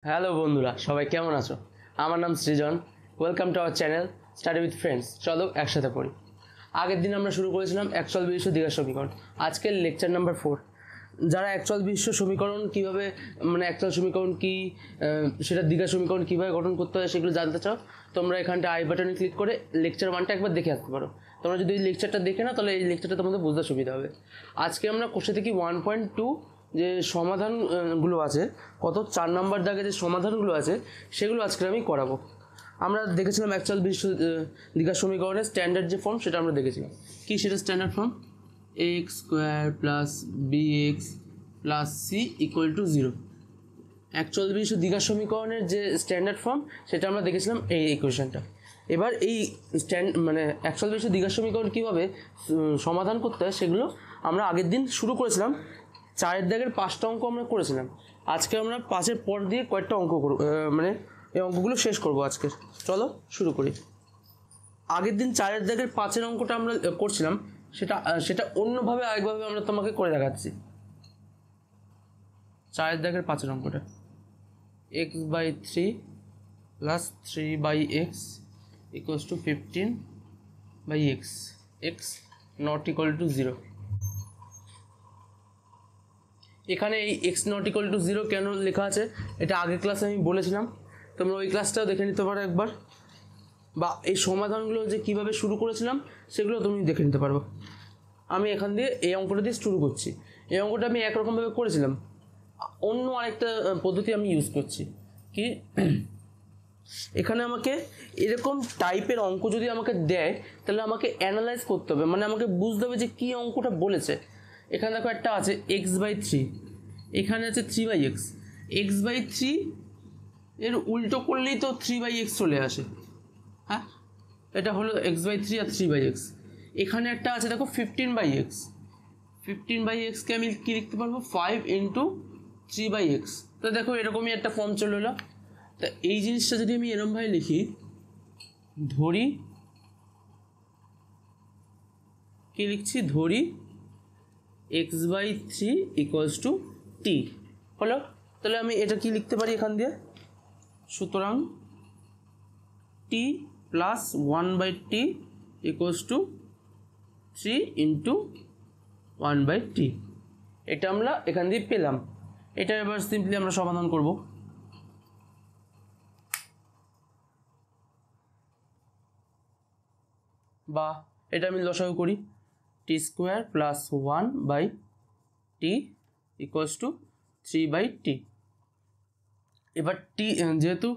Hello বন্ধুরা, সবাই কেমন আছো? আমার নাম Srijan. Welcome to our channel study with friends. চলো একসাথে পড়ি। আগের দিন আমরা শুরু করেছিলাম একচল বিশিষ্ট দ্বিঘাত সমীকরণ। আজকের লেকচার নাম্বার 4। যারা একচল বিশিষ্ট সমীকরণ কীভাবে একচল সমীকরণ কী, সেটা দ্বিঘাত সমীকরণ কীভাবে গঠন করতে হয় সেগুলো জানতে চাও, তোমরা এখানটা আই বাটনে ক্লিক করে লেকচার 1টা একবার দেখে আসতে পারো। তোমরা যদি এই লেকচারটা দেখে না, তাহলে এই লেকচারটা তোমাদের বুঝতে সুবিধা হবে। আজকে আমরা কোর্সে থেকে 1.2 যে সমাধানগুলো আছে, কত 4 নম্বর দাগে যে সমাধানগুলো আছে সেগুলো আজকে আমি করাবো। আমরা দেখেছিলাম একচল বিশিষ্ট দ্বিঘাত সমীকরণের স্ট্যান্ডার্ড যে ফর্ম সেটা আমরা দেখেছিলাম। কি সেটা standard form? X square plus b x plus c equal to 0। একচল বিশিষ্ট দ্বিঘাত সমীকরণের যে স্ট্যান্ডার্ড ফর্ম সেটা আমরা দেখেছিলাম এই ইকুয়েশনটা। এবার এই একচল বিশিষ্ট দ্বিঘাত সমীকরণ কীভাবে সমাধান করতে হয় সেগুলো আমরা আগের দিন শুরু করেছিলাম। 4 দাগের 5টা অঙ্ক আমরা করেছিলাম। আজকে আমরা 5-এর পর দিয়ে কয়েকটা অঙ্ক করব, এই অঙ্কগুলো শেষ করব আজকে। চলো শুরু করি। আগের দিন 4 দাগের 5-এর অঙ্কটা আমরা করছিলাম, সেটা অন্যভাবে আরেকভাবে আমরা তোমাকে করে দেখাচ্ছি। 4 দাগের 5-এর অঙ্কটা x/3 plus 3/x equals to 15/x, x not equal to 0। এখানে এই এক্স নট ইকুয়াল টু 0 কেন লেখা আছে এটা আগের ক্লাসে আমি বলেছিলাম, তোমরা ওই ক্লাসটাও দেখে নিতে পারো একবার, বা এই সমাধানগুলো যে কীভাবে শুরু করেছিলাম সেগুলো তুমি দেখে নিতে পারবো। আমি এখান দিয়ে এই অঙ্কটা দিয়ে শুরু করছি। এই অঙ্কটা আমি একরকমভাবে করেছিলাম, অন্য আরেকটা পদ্ধতি আমি ইউজ করছি। কি এখানে আমাকে এরকম টাইপের অঙ্ক যদি আমাকে দেয়, তাহলে আমাকে অ্যানালাইজ করতে হবে, মানে আমাকে বুঝতে হবে যে কী অঙ্কটা বলেছে। এখানে দেখো একটা আছে x/3, এখানে আছে 3/x। x/3 এর উল্টো করলেই তো 3/x চলে আসে। হ্যাঁ, এটা হলো x/3 আর 3/x। এখানে একটা আছে দেখো 15/x। 15/xকে আমি কী লিখতে পারবো? 5 × 3/x। তো দেখো এরকমই একটা ফর্ম চলে এলো। তা এই জিনিসটা যদি আমি এরকমভাবে লিখি, ধরি, কী লিখছি? ধরি x/3 ইকুয়ালস টু t হলো। তাহলে আমি এটা কি লিখতে পারি এখান দিয়ে? সুতরাং t plus 1/t equals to 3 × 1/t। এটা আমরা এখান দিয়ে পেলাম। এটা এবার সিম্পলি আমরা সমাধান করব। বা এটা আমি লসাগু করি, t² plus 1/t equals two 3/t। এবার t যেহেতু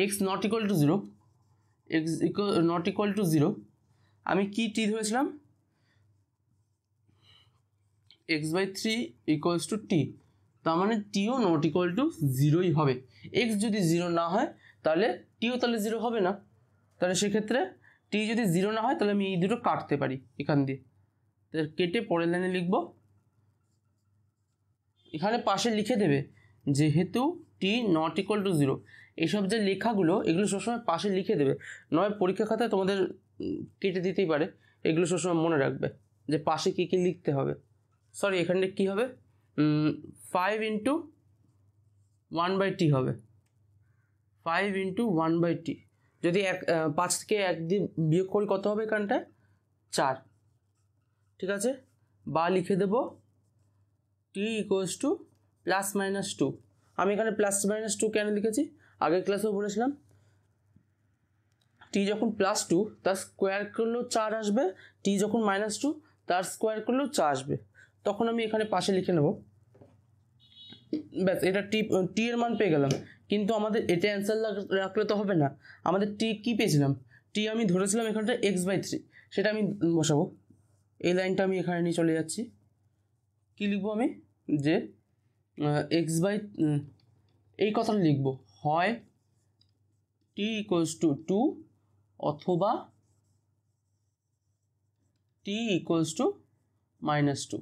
x not equal to 0, not equal to 0, আমি কি t ধরেছিলাম? x/3 equals to t। তার মানে টিও নট ইকুয়াল টু 0ই হবে। x যদি 0 না হয় তাহলে টিও তাহলে 0 হবে না। তাহলে সেক্ষেত্রে টি যদি 0 না হয় তাহলে আমি এই দুটো কাটতে পারি এখান দিয়ে। কেটে পরের লাইনে লিখব, এখানে পাশে লিখে দেবে যেহেতু টি নট ইকুয়াল টু 0। এইসব যে লেখাগুলো এগুলো সবসময় পাশে লিখে দেবে, নয় পরীক্ষা খাতায় তোমাদের কেটে দিতেই পারে। এগুলো সবসময় মনে রাখবে যে পাশে কী কী লিখতে হবে। সরি, এখানে কী হবে? 5 × 1/t হবে। 5 × 1/t যদি 5 থেকে 1 দিয়ে বিয়োগ করি কত হবে এখানটায়? 4। ঠিক আছে, বা লিখে দেব t ইকুয়ালস টু +-2। আমি এখানে +-2 কেন লিখেছি? আগের ক্লাসেও বলেছিলাম, t যখন +2 তার স্কোয়ার করলেও 4 আসবে, t যখন -2 তার স্কোয়ার করলেও 4 আসবে। তখন আমি এখানে পাশে লিখে নেব। ব্যাস, এটা টি এর মান পেয়ে গেলাম। কিন্তু আমাদের এটা অ্যান্সার রাখলে তো হবে না, আমাদের টি কী পেয়েছিলাম? টি আমি ধরেছিলাম এখানটা x/3, সেটা আমি বসাবো। এই লাইনটা আমি এখানে নিয়ে চলে যাচ্ছি। কী লিখবো আমি? যে এই কথাটা লিখবো, হয় t ইকুয়ালস টু 2 অথবা t ইকুয়ালস টু -2।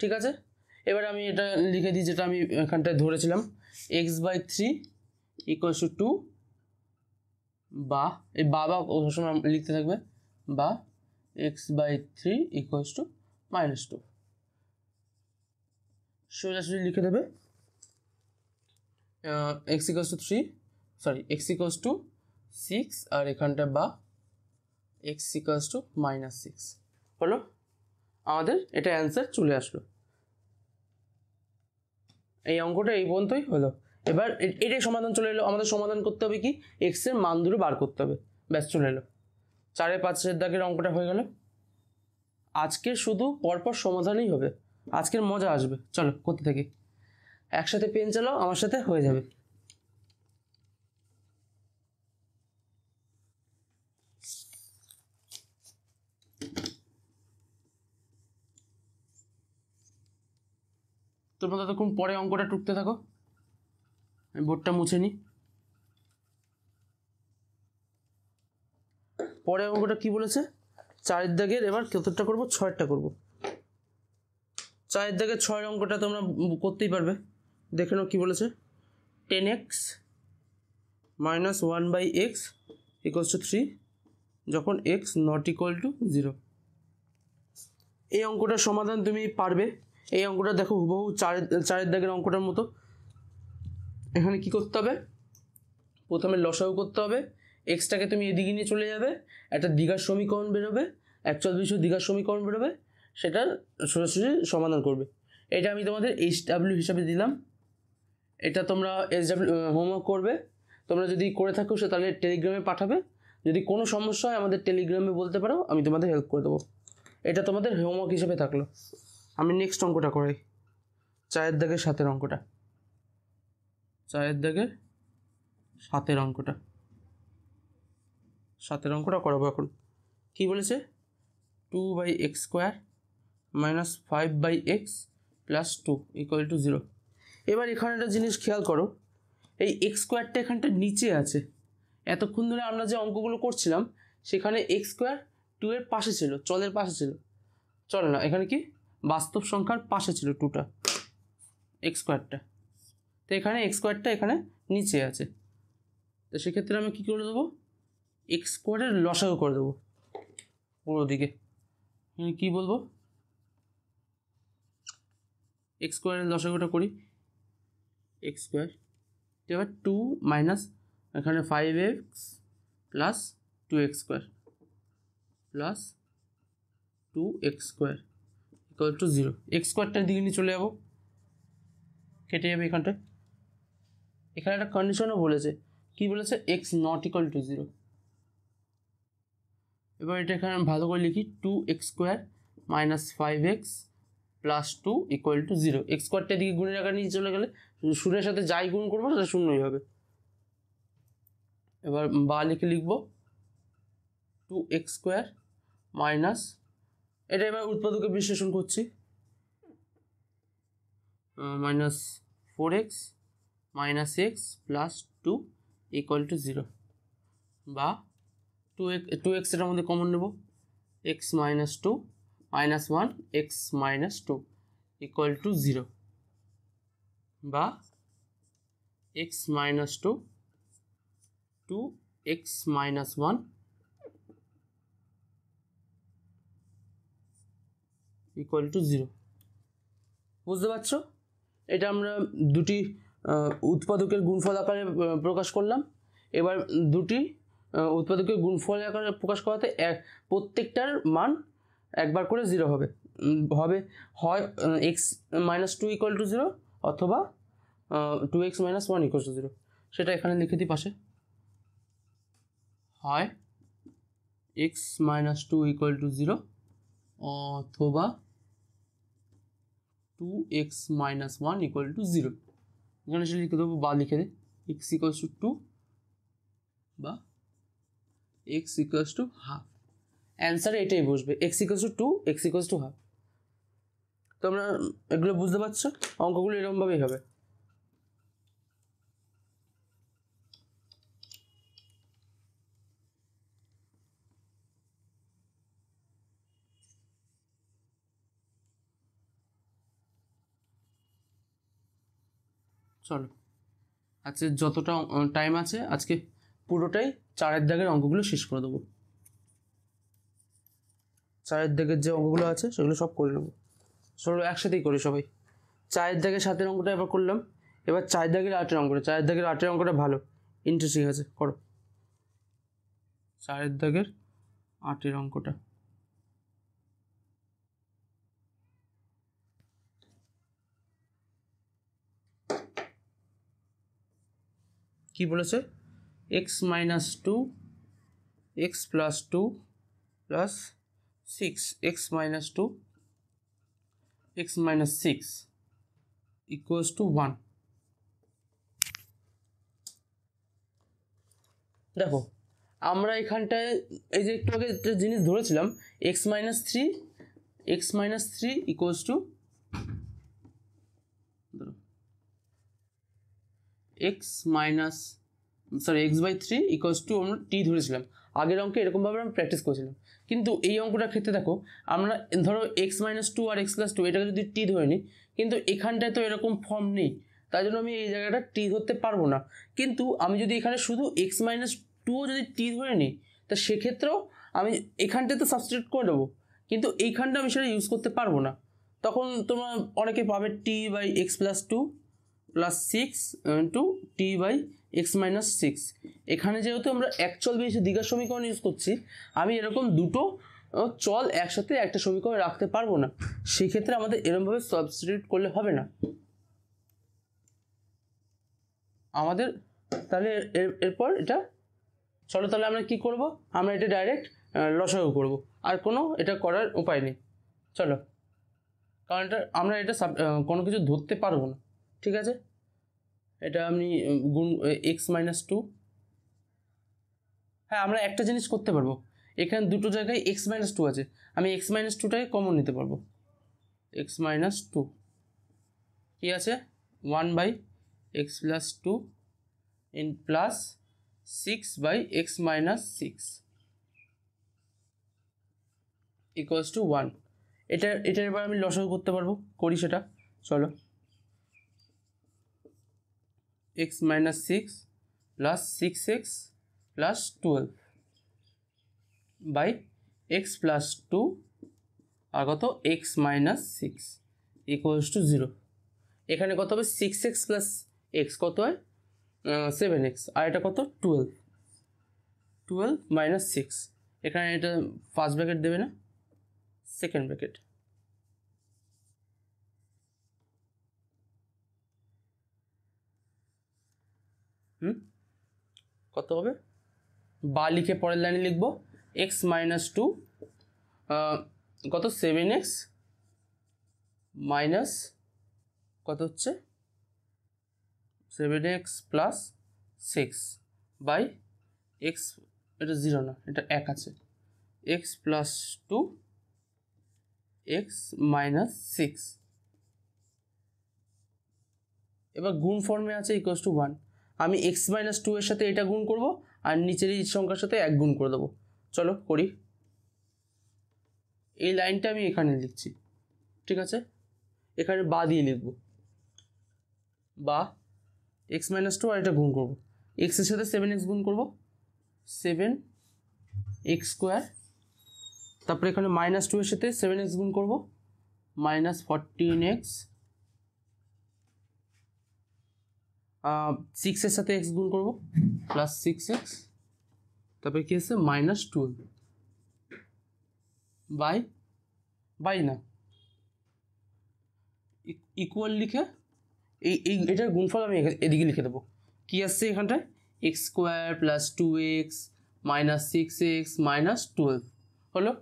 ঠিক আছে, এবার আমি এটা লিখে দিই যেটা আমি এখানটায় ধরেছিলাম, x/3 ইকুয়ালস টু 2, বা এই বাবা সবসময় লিখতে থাকবে, বা x/3 ইকুয়ালস টু -2। সোজাসুজি লিখে দেবে। X equals to 3, sorry x equals to 6 আর এখানটা বা এক্স ইকোয়াস টু -6 হলো আমাদের এটা অ্যান্সার চলে আসলো। এই অঙ্কটা এই পর্যন্তই হলো। এবার এটাই সমাধান চলে এলো। আমাদের সমাধান করতে হবে কি, এক্স এর মান দুটো বার করতে হবে, ব্যাস চলে এলো। 4 5 দাগের অঙ্কটা হয়ে গেল। আজকে শুধু পরপর সমাধানই হবে, আজকের মজা আসবে। চলো করতে থাকি, একসাথে পেন চালাও, আমার সাথে হয়ে যাবে। তোমরা ততক্ষণ পরে অঙ্কটা টুকতে থাকো, আমি বোর্ডটা মুছে নিই। পরে অঙ্কটা কি বলেছে, 4 দাগের এবার কতটা করব, 6টা করব। 4 দাগের 6 অঙ্কটা তোমরা করতেই পারবে, দেখে নাও কি বলেছে। 10x - 1/x = 3 যখন x ≠ 0। এই অঙ্কটার সমাধান তুমি পারবে। এই অঙ্কটা দেখো হুবহু 4 দাগের অঙ্কটার মতো। এখানে কি করতে হবে, প্রথমে লসাগু করতে হবে, এক্সটাকে তুমি এদিকে নিয়ে চলে যাবে, একটা দ্বিঘাত সমীকরণ বেরোবে, অ্যাকচুয়াল বিষয় দ্বিঘাত সমীকরণ বেরোবে, সেটার সরাসরি সমাধান করবে। এটা আমি তোমাদের HW হিসাবে দিলাম, এটা তোমরা SW হোমওয়ার্ক করবে। তোমরা যদি করে থাকো সে তাহলে টেলিগ্রামে পাঠাবে, যদি কোনো সমস্যা হয় আমাদের টেলিগ্রামে বলতে পারো, আমি তোমাদের হেল্প করে দেবো। এটা তোমাদের হোমওয়ার্ক হিসেবে থাকলো। আমি নেক্সট অঙ্কটা করাই, 4 দাগের 7 অঙ্কটা। 4 দাগের 7 অঙ্কটা, 7 অঙ্কটা করাবো এখন। কি বলেছে, 2/x² - 5/x + 2 = 0। এবার এখানে একটা জিনিস খেয়াল করো, এই x² এখানটা নিচে আছে। এতক্ষণ ধরে আমরা যে অঙ্কগুলো করছিলাম সেখানে x² 2 এর পাশে ছিল, চলের পাশে ছিল, চলে না, এখানে কি বাস্তব সংখ্যার পাশে ছিল 2টা, x²টা। তো এখানে x² এখানে নিচে আছে, তো সেক্ষেত্রে আমি কী করে দেবো, x² এর লসাগু করে দেবো পুরো দিকে। কী বলবো, x² এর লসাগুটা করি, x², এবার 2 মাইনাস এখানে 5x plus 2x² plus 2x² = 0। x²টার দিকে নিয়ে চলে যাবো, কেটে যাবে এখানটায়। এখানে একটা কন্ডিশনও বলেছে, কি বলেছে, x ≠ 0। এবার এটা এখানে ভালো করে লিখি, 2x² - 5x + 2 = 0। x²টার দিকে গুণের আকার নিয়ে চলে গেলে শূন্যের সাথে যাই গুণ করবো সেটা শূন্যই হবে। এবার বা লিখে লিখবো 2x² মাইনাস, এটা এবার উৎপাদকে বিশ্লেষণ করছি, -4x - x + 2 = 0, বা 2x এটার মধ্যে কমন নেব, x - 2 - 1 x - 2 = 0, বা x - 2 2x - 1 = 0। বুঝতে পারছো, এটা আমরা দুটি উৎপাদকের গুণফল আকারে প্রকাশ করলাম। এবার দুটি উৎপাদকের গুণফল আকারে প্রকাশ করাতে প্রত্যেকটার মান একবার করে 0 হবে, হয় x - 2 = 0 অথবা 2x - 1 = 0। সেটা এখানে লিখে দিই পাশে, হয় x - 2 = 0 অথবা 2x - 1 = 0। এখানে সে লিখে দেবো বা লিখে দিই x = 2 বা x = হাফ। অ্যান্সারে এটাই বসবে, x = 2 x = হাফ। তোমরা এগুলো বুঝতে পারছো, অঙ্কগুলো এরকমভাবেই হবে। চলো আজকে যতটা টাইম আছে আজকে পুরোটাই 4 দাগের অঙ্কগুলো শেষ করে দেবো। 4 দাগের যে অঙ্কগুলো আছে সেগুলো সব করে নেবো, চলো একসাথেই করি সবাই। 4 দাগের 7 অঙ্কটা এবার করলাম, এবার 4 দাগের 8-এর অঙ্কটা, 4 দাগের 8-এর অঙ্কটা ভালো ইন্টারেস্টিং আছে, করো 4 দাগের 8-এর অঙ্কটা। কি বলেছে? X minus 2 x plus 2 plus 6 x minus 2 x minus 6 equals two 1। দেখো আমরা এখানটায় এই যে একটু আগে একটা জিনিস ধরেছিলাম, x minus three equals to x/3 equals to আমরা টি ধরেছিলাম আগের অঙ্কে, এরকমভাবে আমরা প্র্যাকটিস করেছিলাম। কিন্তু এই অঙ্কটার ক্ষেত্রে দেখো আমরা ধরো x-2 আর x+2 এটাকে যদি টি ধরে নিই, কিন্তু এখানটায় তো এরকম ফর্ম নেই, তাই জন্য আমি এই জায়গাটা টি ধরতে পারবো না। কিন্তু আমি যদি এখানে শুধু x-2ও যদি টি ধরে নিই, তা সেক্ষেত্রেও আমি এখানটায় তো সাবস্টিটিউট করে দেবো, কিন্তু এইখানটা আমি সেটা ইউজ করতে পারবো না। তখন তোমরা অনেকে পাবে t/x+2 প্লাস 6 ইন্টু t/x-6। এখানে যেহেতু আমরা একচল বিশিষ্ট দ্বিঘাত সমীকরণ ইউজ করছি, আমি এরকম দুটো চল একসাথে একটা সমীকরণ রাখতে পারবো না, সেক্ষেত্রে আমাদের এরকমভাবে সাবস্টিটিউট করলে হবে না আমাদের। তাহলে এরপর এটা চলো, তাহলে আমরা কি করব, আমরা এটা ডাইরেক্ট লসাগু করব, আর কোনো এটা করার উপায় নেই। চলো, কারণ এটা আমরা এটা কোনো কিছু ধরতে পারবো না, ঠিক আছে। এটা আমি গুণ x-2, হ্যাঁ আমরা একটা জিনিস করতে পারবো, এখানে দুটো জায়গায় x-2 আছে, আমি x-2টাকে কমন নিতে পারবো। x-2 কি আছে, 1/x+2 in plus 6/x-6 equals to 1। এটার এবার আমি লসাগু করতে পারবো, করি সেটা, চলো। x-6 plus 6x plus 12 by x+2 আর কত x-6 ইকুয়ালস টু 0। এখানে কত হবে 6x প্লাস x কত হয় 7x, আর এটা কত 12 মাইনাস 6। এখানে এটা ফার্স্ট ব্র্যাকেট দেবে না, সেকেন্ড ব্র্যাকেট। কত হবে, বা লিখে পরের লাইনে লিখবো x-2 কত 7x মাইনাস কত হচ্ছে 7x প্লাস 6 বাই x, এটা 0 না, এটা 1 আছে, x+2 x-6। এবার গুণ ফর্মে আছে ইকুয়ালস টু 1। আমি x-2 এর সাথে এটা গুণ করব, আর নিচের এই সংখ্যার সাথে 1 গুণ করে দেবো। চলো করি, এই লাইনটা আমি এখানে লিখছি, ঠিক আছে, এখানে বা দিয়ে লিখব, বা x-2 আর এটা গুণ করব, x এর সাথে 7x গুণ করব, 7x², তারপরে এখানে -2 এর সাথে 7x গুণ করব, -14x, 6 এর সাথে x গুণ করব প্লাস 6x, তারপরে কি আছে -12 বাই না ইকুয়াল লিখে এটার গুণফল আমি এদিকে লিখে দেবো। কি আসছে এখানটায় x² plus 2x minus 6x minus 12 হলো।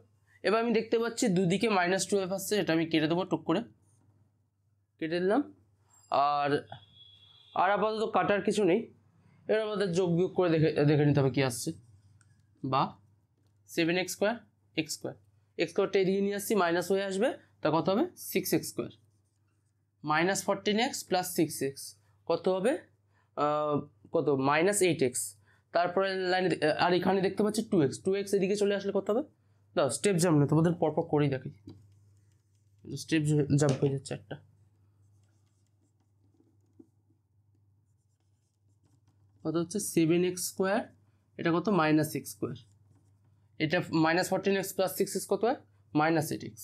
এবার আমি দেখতে পাচ্ছি দুদিকে -12 আসছে, এটা আমি কেটে দেবো, টুক করে কেটে দিলাম। আর আপাতত কাটার কিছু নেই, এবার আমাদের যোগ বিয়োগ করে দেখে নিতে হবে কী আসছে। বা 7x² x²টা এদিকে নিয়ে আসছি, মাইনাস হয়ে আসবে, তা কত হবে 6x² -14x প্লাস 6x কত হবে কত -8x। তারপরে লাইনে আর এখানে দেখতে পাচ্ছি 2x এদিকে চলে আসলে কত হবে, দাও স্টেপ জাম্প না, তোমাদের পরপর করেই দেখি, স্টেপ জাম্প হয়ে যাচ্ছে একটা। কত হচ্ছে 7x², এটা কত -x², এটা -14x প্লাস 6x কত হয় -8x,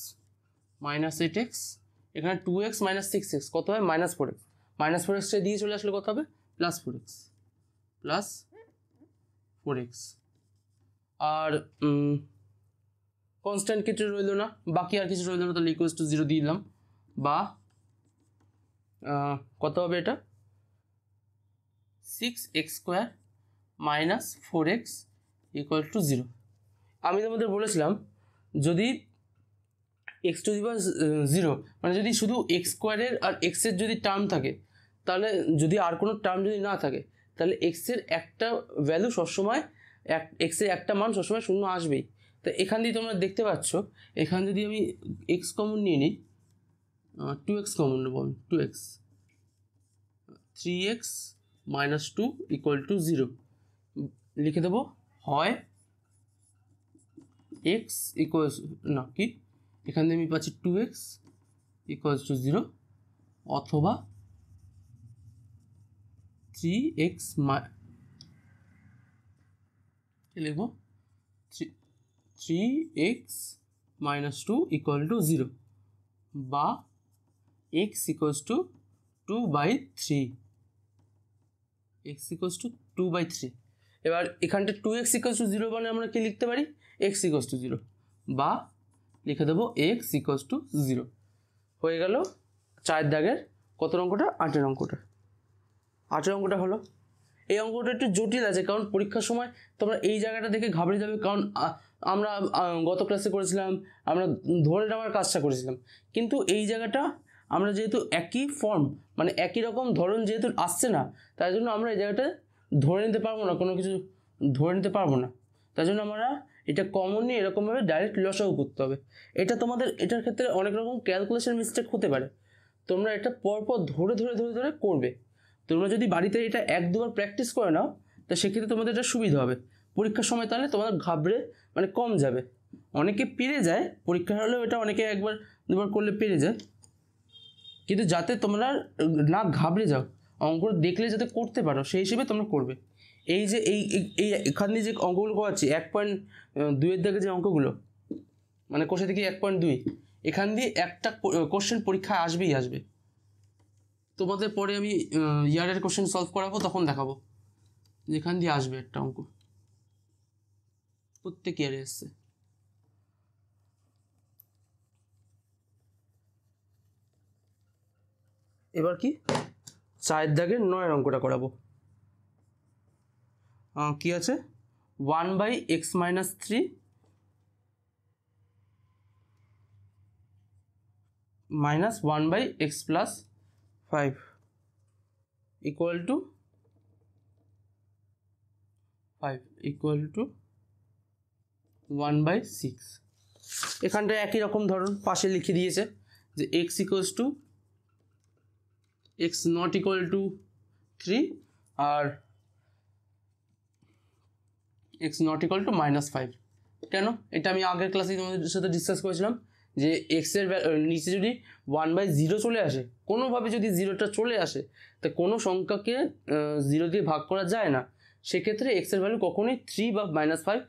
এখানে 2x -6x কত হয় -4x, মাইনাস 4x দিয়ে চলে আসলে কত হবে প্লাস 4x আর কনস্ট্যান্ট কিছু রইল না, বাকি আর কিছু রইল না, তাহলে ইকুয়ালস টু 0 দিয়ে দিলাম। বা কত হবে এটা 6x² minus 4x equal to 0। আমি তোমাদের বলেছিলাম যদি x⁻0 মানে যদি শুধু x² আর x এর যদি টার্ম থাকে, তাহলে যদি আর কোনো টার্ম যদি না থাকে, তাহলে x এর একটা ভ্যালু সবসময় x এর একটা মান সবসময় শূন্য আসবেই। তো এখান দিয়ে তোমরা দেখতে পাচ্ছ, এখানে যদি আমি x কমন নিয়ে নিই, 2x কমন নেব, 2x 3x minus 2 equal to 0 লিখে দেবো। হয় x ইকুয়ালস না কি, এখান থেকে আমি পাচ্ছি 2x ইকুয়ালস টু 0, অথবা 3x লিখবো 3x মাইনাস 2 ইকুয়াল টু 0, বা x equals two 2/3, x equals two 2/3। এবার এখানটা 2x ইকুয়ালস টু 0 মানে আমরা কি লিখতে পারি x ইকুয়ালস টু 0, বা লিখে দেবো x ইকুয়ালস টু 0। হয়ে গেল 4 দাগের কত অঙ্কটা 8 অঙ্কটা। 8 অঙ্কটা হলো। এই অঙ্কটা একটু জটিল আছে, কারণ পরীক্ষার সময় তোমরা এই জায়গাটা দেখে ঘাবড়ে যাবে, কারণ আমরা গত ক্লাসে করেছিলাম, আমরা ধরে নেওয়ার কাজটা করেছিলাম, কিন্তু এই জায়গাটা আমরা যেহেতু একই ফর্ম মানে একই রকম ধরন যেহেতু আসছে না, তাই জন্য আমরা এই জায়গাটা ধরে নিতে পারবো না, কোনো কিছু ধরে নিতে পারবো না। তাই জন্য আমরা এটা কমন নিয়ে এরকমভাবে ডাইরেক্ট লসাগু করতে হবে। এটা তোমাদের এটার ক্ষেত্রে অনেক রকম ক্যালকুলেশন মিস্টেক হতে পারে, তোমরা এটা পরপর ধরে ধরে ধরে ধরে করবে। তোমরা যদি বাড়িতে এটা 1-2বার প্র্যাকটিস করে নাও, তো সেক্ষেত্রে তোমাদের এটা সুবিধা হবে পরীক্ষার সময়, তাহলে তোমাদের ঘাবড়ে মানে কম যাবে। অনেকে পেরে যায় পরীক্ষা হলেও, এটা অনেকে 1-2বার করলে পেরে যায়, কিন্তু যাতে তোমরা না ঘাবড়ে যাও, অঙ্ক দেখলে যাতে করতে পারো সেই হিসেবে তোমরা করবে। এই যে এই এখান দিয়ে যে অঙ্কগুলো করাচ্ছি 1.2 দাগে যে অঙ্কগুলো মানে কোষে থেকে 1.2, এখান দিয়ে একটা কোশ্চেন পরীক্ষায় আসবেই আসবে। তোমাদের পরে আমি ইয়ারের কোশ্চেন সলভ করাবো, তখন দেখাবো যেখান দিয়ে আসবে একটা অঙ্ক, প্রত্যেক ইয়ারে এসছে। এবার কি 4 দাগের 9 অঙ্কটা করাবো। কি আছে 1/x minus 3 minus 1/x plus 5 equal to 1/6। এখানটায় একই রকম ধরুন পাশে লিখে দিয়েছে যে x equals to x not equal to 3 আর x নট ইকুয়াল টু -5। কেন? এটা আমি আগের ক্লাসে তোমাদের সাথে ডিসকাস করেছিলাম যে x এর নিচে যদি 1/0 চলে আসে, কোনোভাবে যদি 0টা চলে আসে, তা কোনো সংখ্যাকে 0 দিয়ে ভাগ করা যায় না, সেক্ষেত্রে x এর ভ্যালু কখনোই 3 বা -5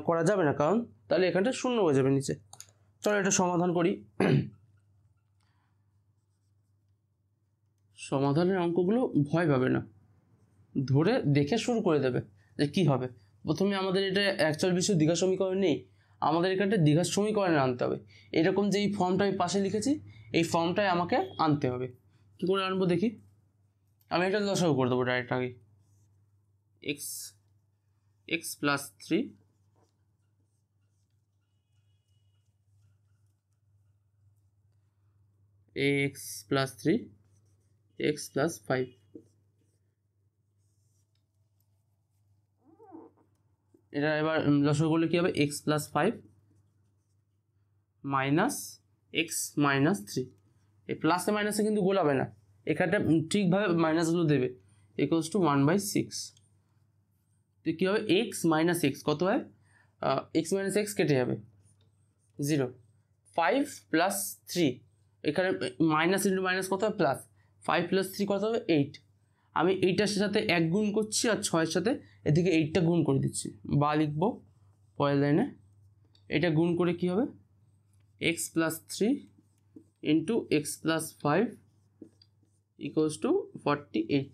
করা যাবে না, কারণ তাহলে এখানটা শূন্য হয়ে যাবে নিচে। চলো এটা সমাধান করি। সমাধানের অঙ্কগুলো ভয় পাবে না, ধরে দেখে শুরু করে দেবে যে কী হবে। প্রথমে আমাদের এটা অ্যাকচুয়াল বিষয় দীঘা সমীকরণ নেই, আমাদের এখানটা দীঘার সমীকরণে আনতে হবে। এরকম যে এই ফর্মটা আমি পাশে লিখেছি, এই ফর্মটাই আমাকে আনতে হবে। কী করে আনবো দেখি, আমি এটা লসাগু করে দেবো ডাইরেক্ট আগে। x plus 3 x plus 3 x plus 5, এটা এবার লসাগু করলে কী হবে x plus 5 minus x minus 3। এই প্লাসে মাইনাসে কিন্তু গোলাবে না, এখানটা ঠিকভাবে মাইনাসগুলো দেবে। Equals to 1/6। তো কী হবে x মাইনাস x কত হয়, x মাইনাস x কেটে যাবে 0, 5 প্লাস 3, এখানে মাইনাস ইন্টু মাইনাস কত হবে প্লাস, 5 প্লাস 3 কত হবে 8। আমি 8টার সাথে 1 গুণ করছি আর 6-এর সাথে এদিকে 8টা গুণ করে দিচ্ছি, বা লিখবো পরের লাইনে। এটা গুণ করে কি হবে x plus 3 into x plus 5 equals to 48।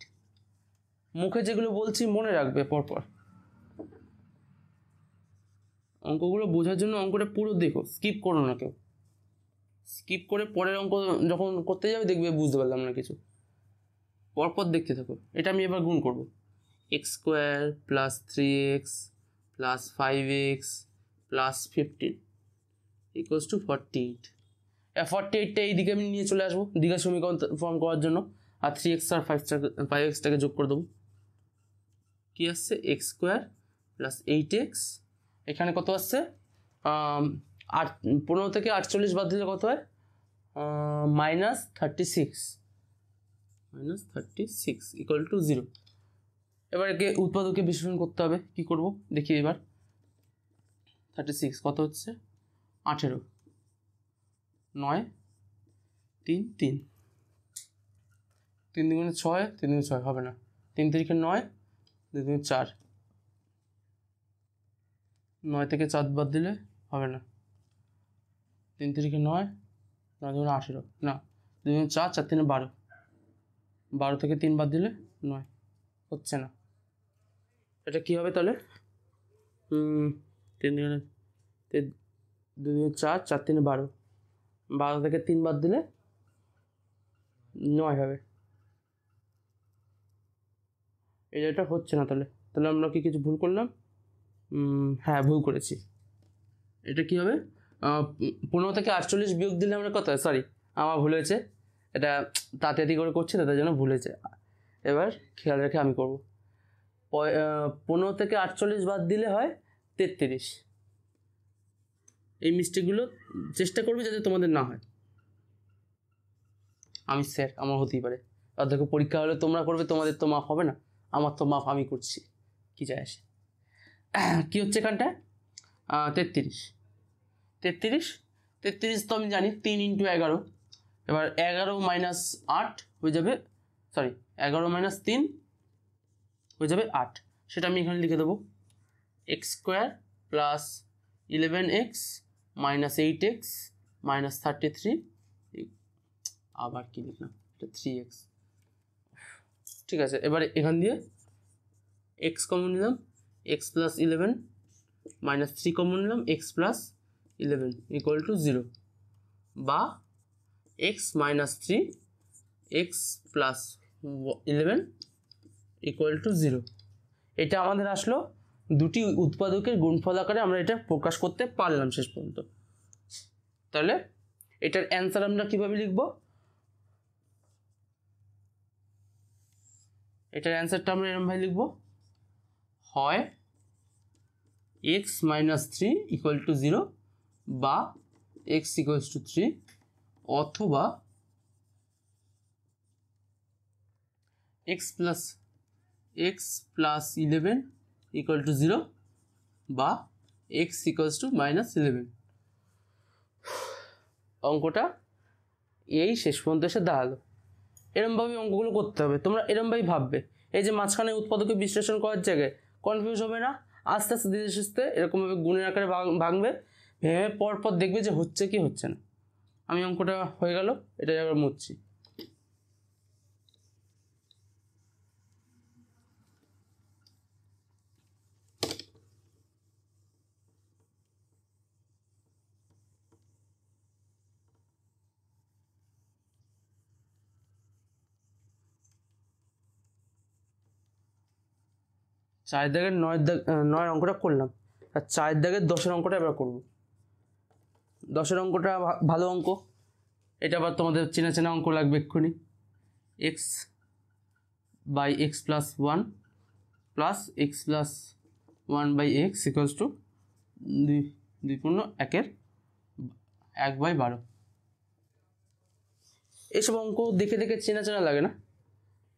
মুখে যেগুলো বলছি মনে রাখবে পরপর, অঙ্কগুলো বোঝার জন্য অঙ্কটা পুরো দেখো, স্কিপ করো না কেউ। স্কিপ করে পরের অঙ্ক যখন করতে যাবে দেখবে বুঝতে পারলাম না কিছু, পরপর দেখতে থাকো। এটা আমি এবার গুণ করব, x square plus 3x plus 5x plus 15 equals to 48। 48টা এইদিকে আমি নিয়ে চলে আসবো দ্বিঘাত সমীকরণ ফর্ম করার জন্য, আর 3x আর 5xটাকে যোগ করে দেবো। কী আসছে, এক্স স্কোয়ার প্লাস 8x, এখানে কত আসছে 15 থেকে 48 বাদ দিলে কত হয়, -36 ইকুয়াল টু 0। এবার একে উৎপাদকে বিশ্লেষণ করতে হবে, কি করব দেখি এবার। 36 কত হচ্ছে, 18, 9, 3, 3, 3 দুগুণে 6, 3 দুগুণে 6 হবে না, 3 তিরিখে 9, 2 দুগুণে 4, 9 থেকে 4 বাদ দিলে হবে না, 3 তিরিখে 9, 9 দুগুণে 18, না 2 দুগুণে 4, 4 তিনে 12, 12 থেকে 3 বাদ দিলে 9, হচ্ছে না। এটা কী হবে তাহলে, 3 দুগুণে 2 দুগুণে 4, 4 তিনে 12, 12 থেকে 3 বাদ দিলে 9 হবে। এটা হচ্ছে না, তাহলে তাহলে আমরা কি কিছু ভুল করলাম, হ্যাঁ ভুল করেছি। এটা কি হবে, 15 থেকে 48 বিয়োগ দিলে আমরা কত হয়, সরি আমার ভুল হয়েছে, এটা তাড়াতাড়ি করে করছি তাদের জন্য ভুল হয়েছে। এবার খেয়াল রেখে আমি করব, 15 থেকে 48 বাদ দিলে হয় 33। এই মিস্টেকগুলো চেষ্টা করবে যাতে তোমাদের না হয়। আমি স্যার, আমার হতেই পারে, আর দেখো পরীক্ষা হলে তোমরা করবে, তোমাদের তো মাফ হবে না, আমার তো মাফ আমি করছি, কী যায় আসে। কী হচ্ছে এখানটায়, 33 তো আমি জানি 3 × 11, এবার 11 - 8 হয়ে যাবে, সরি 11 - 3 হয়ে যাবে 8, সেটা আমি এখানে লিখে দেবো, x square plus 11x minus 8x minus 33, আবার কি লিখলাম, এটা 3x, ঠিক আছে। এবারে এখান দিয়ে x কমন নিলাম, x প্লাস 11 মাইনাস 3 কমন নিলাম, x প্লাস 11 ইকুয়াল টু 0, বা x minus 3 x plus 11 equal to 0। এটা আমাদের আসলো দুটি উৎপাদকের গুণফল আকারে, আমরা এটা প্রকাশ করতে পারলাম শেষ পর্যন্ত। তাহলে এটার অ্যান্সার আমরা কীভাবে লিখব, এটার অ্যান্সারটা আমরা এরকমভাবে লিখব, হয় x মাইনাস 3 ইকুয়াল টু 0 বা x ইকুয়ালস টু 3, অথবা x প্লাস 11 ইকুয়াল টু 0 বা x ইকুয়ালস টু মাইনাস 11। অঙ্কটা এই শেষ পর্যন্ত এসে দাঁড়ালো। এরমভাবে অঙ্কগুলো করতে হবে, তোমরা এরমভাবেই ভাববে। এই যে মাঝখানে উৎপাদকে বিশ্লেষণ করার জায়গায় কনফিউজ হবে না, আস্তে আস্তে ধীরে সুস্থে এরকমভাবে গুণের আকারে ভাঙবে, ভেবে পরপর দেখবে যে হচ্ছে কি হচ্ছে না। আমি অঙ্কটা হয়ে গেল, এটা এবার মুছছি। চারের দাগের 9 অঙ্কটা করলাম, আর 4 দাগের 10 অঙ্কটা এবার করব। 10 অঙ্কটা ভালো অঙ্ক, এটা আবার তোমাদের চেনা চেনা অঙ্ক লাগবে এক্ষুনি। x by x plus 1 plus x plus 1/x equals to 2 1/12। এসব অঙ্ক দেখে দেখে চেনা চেনা লাগে না,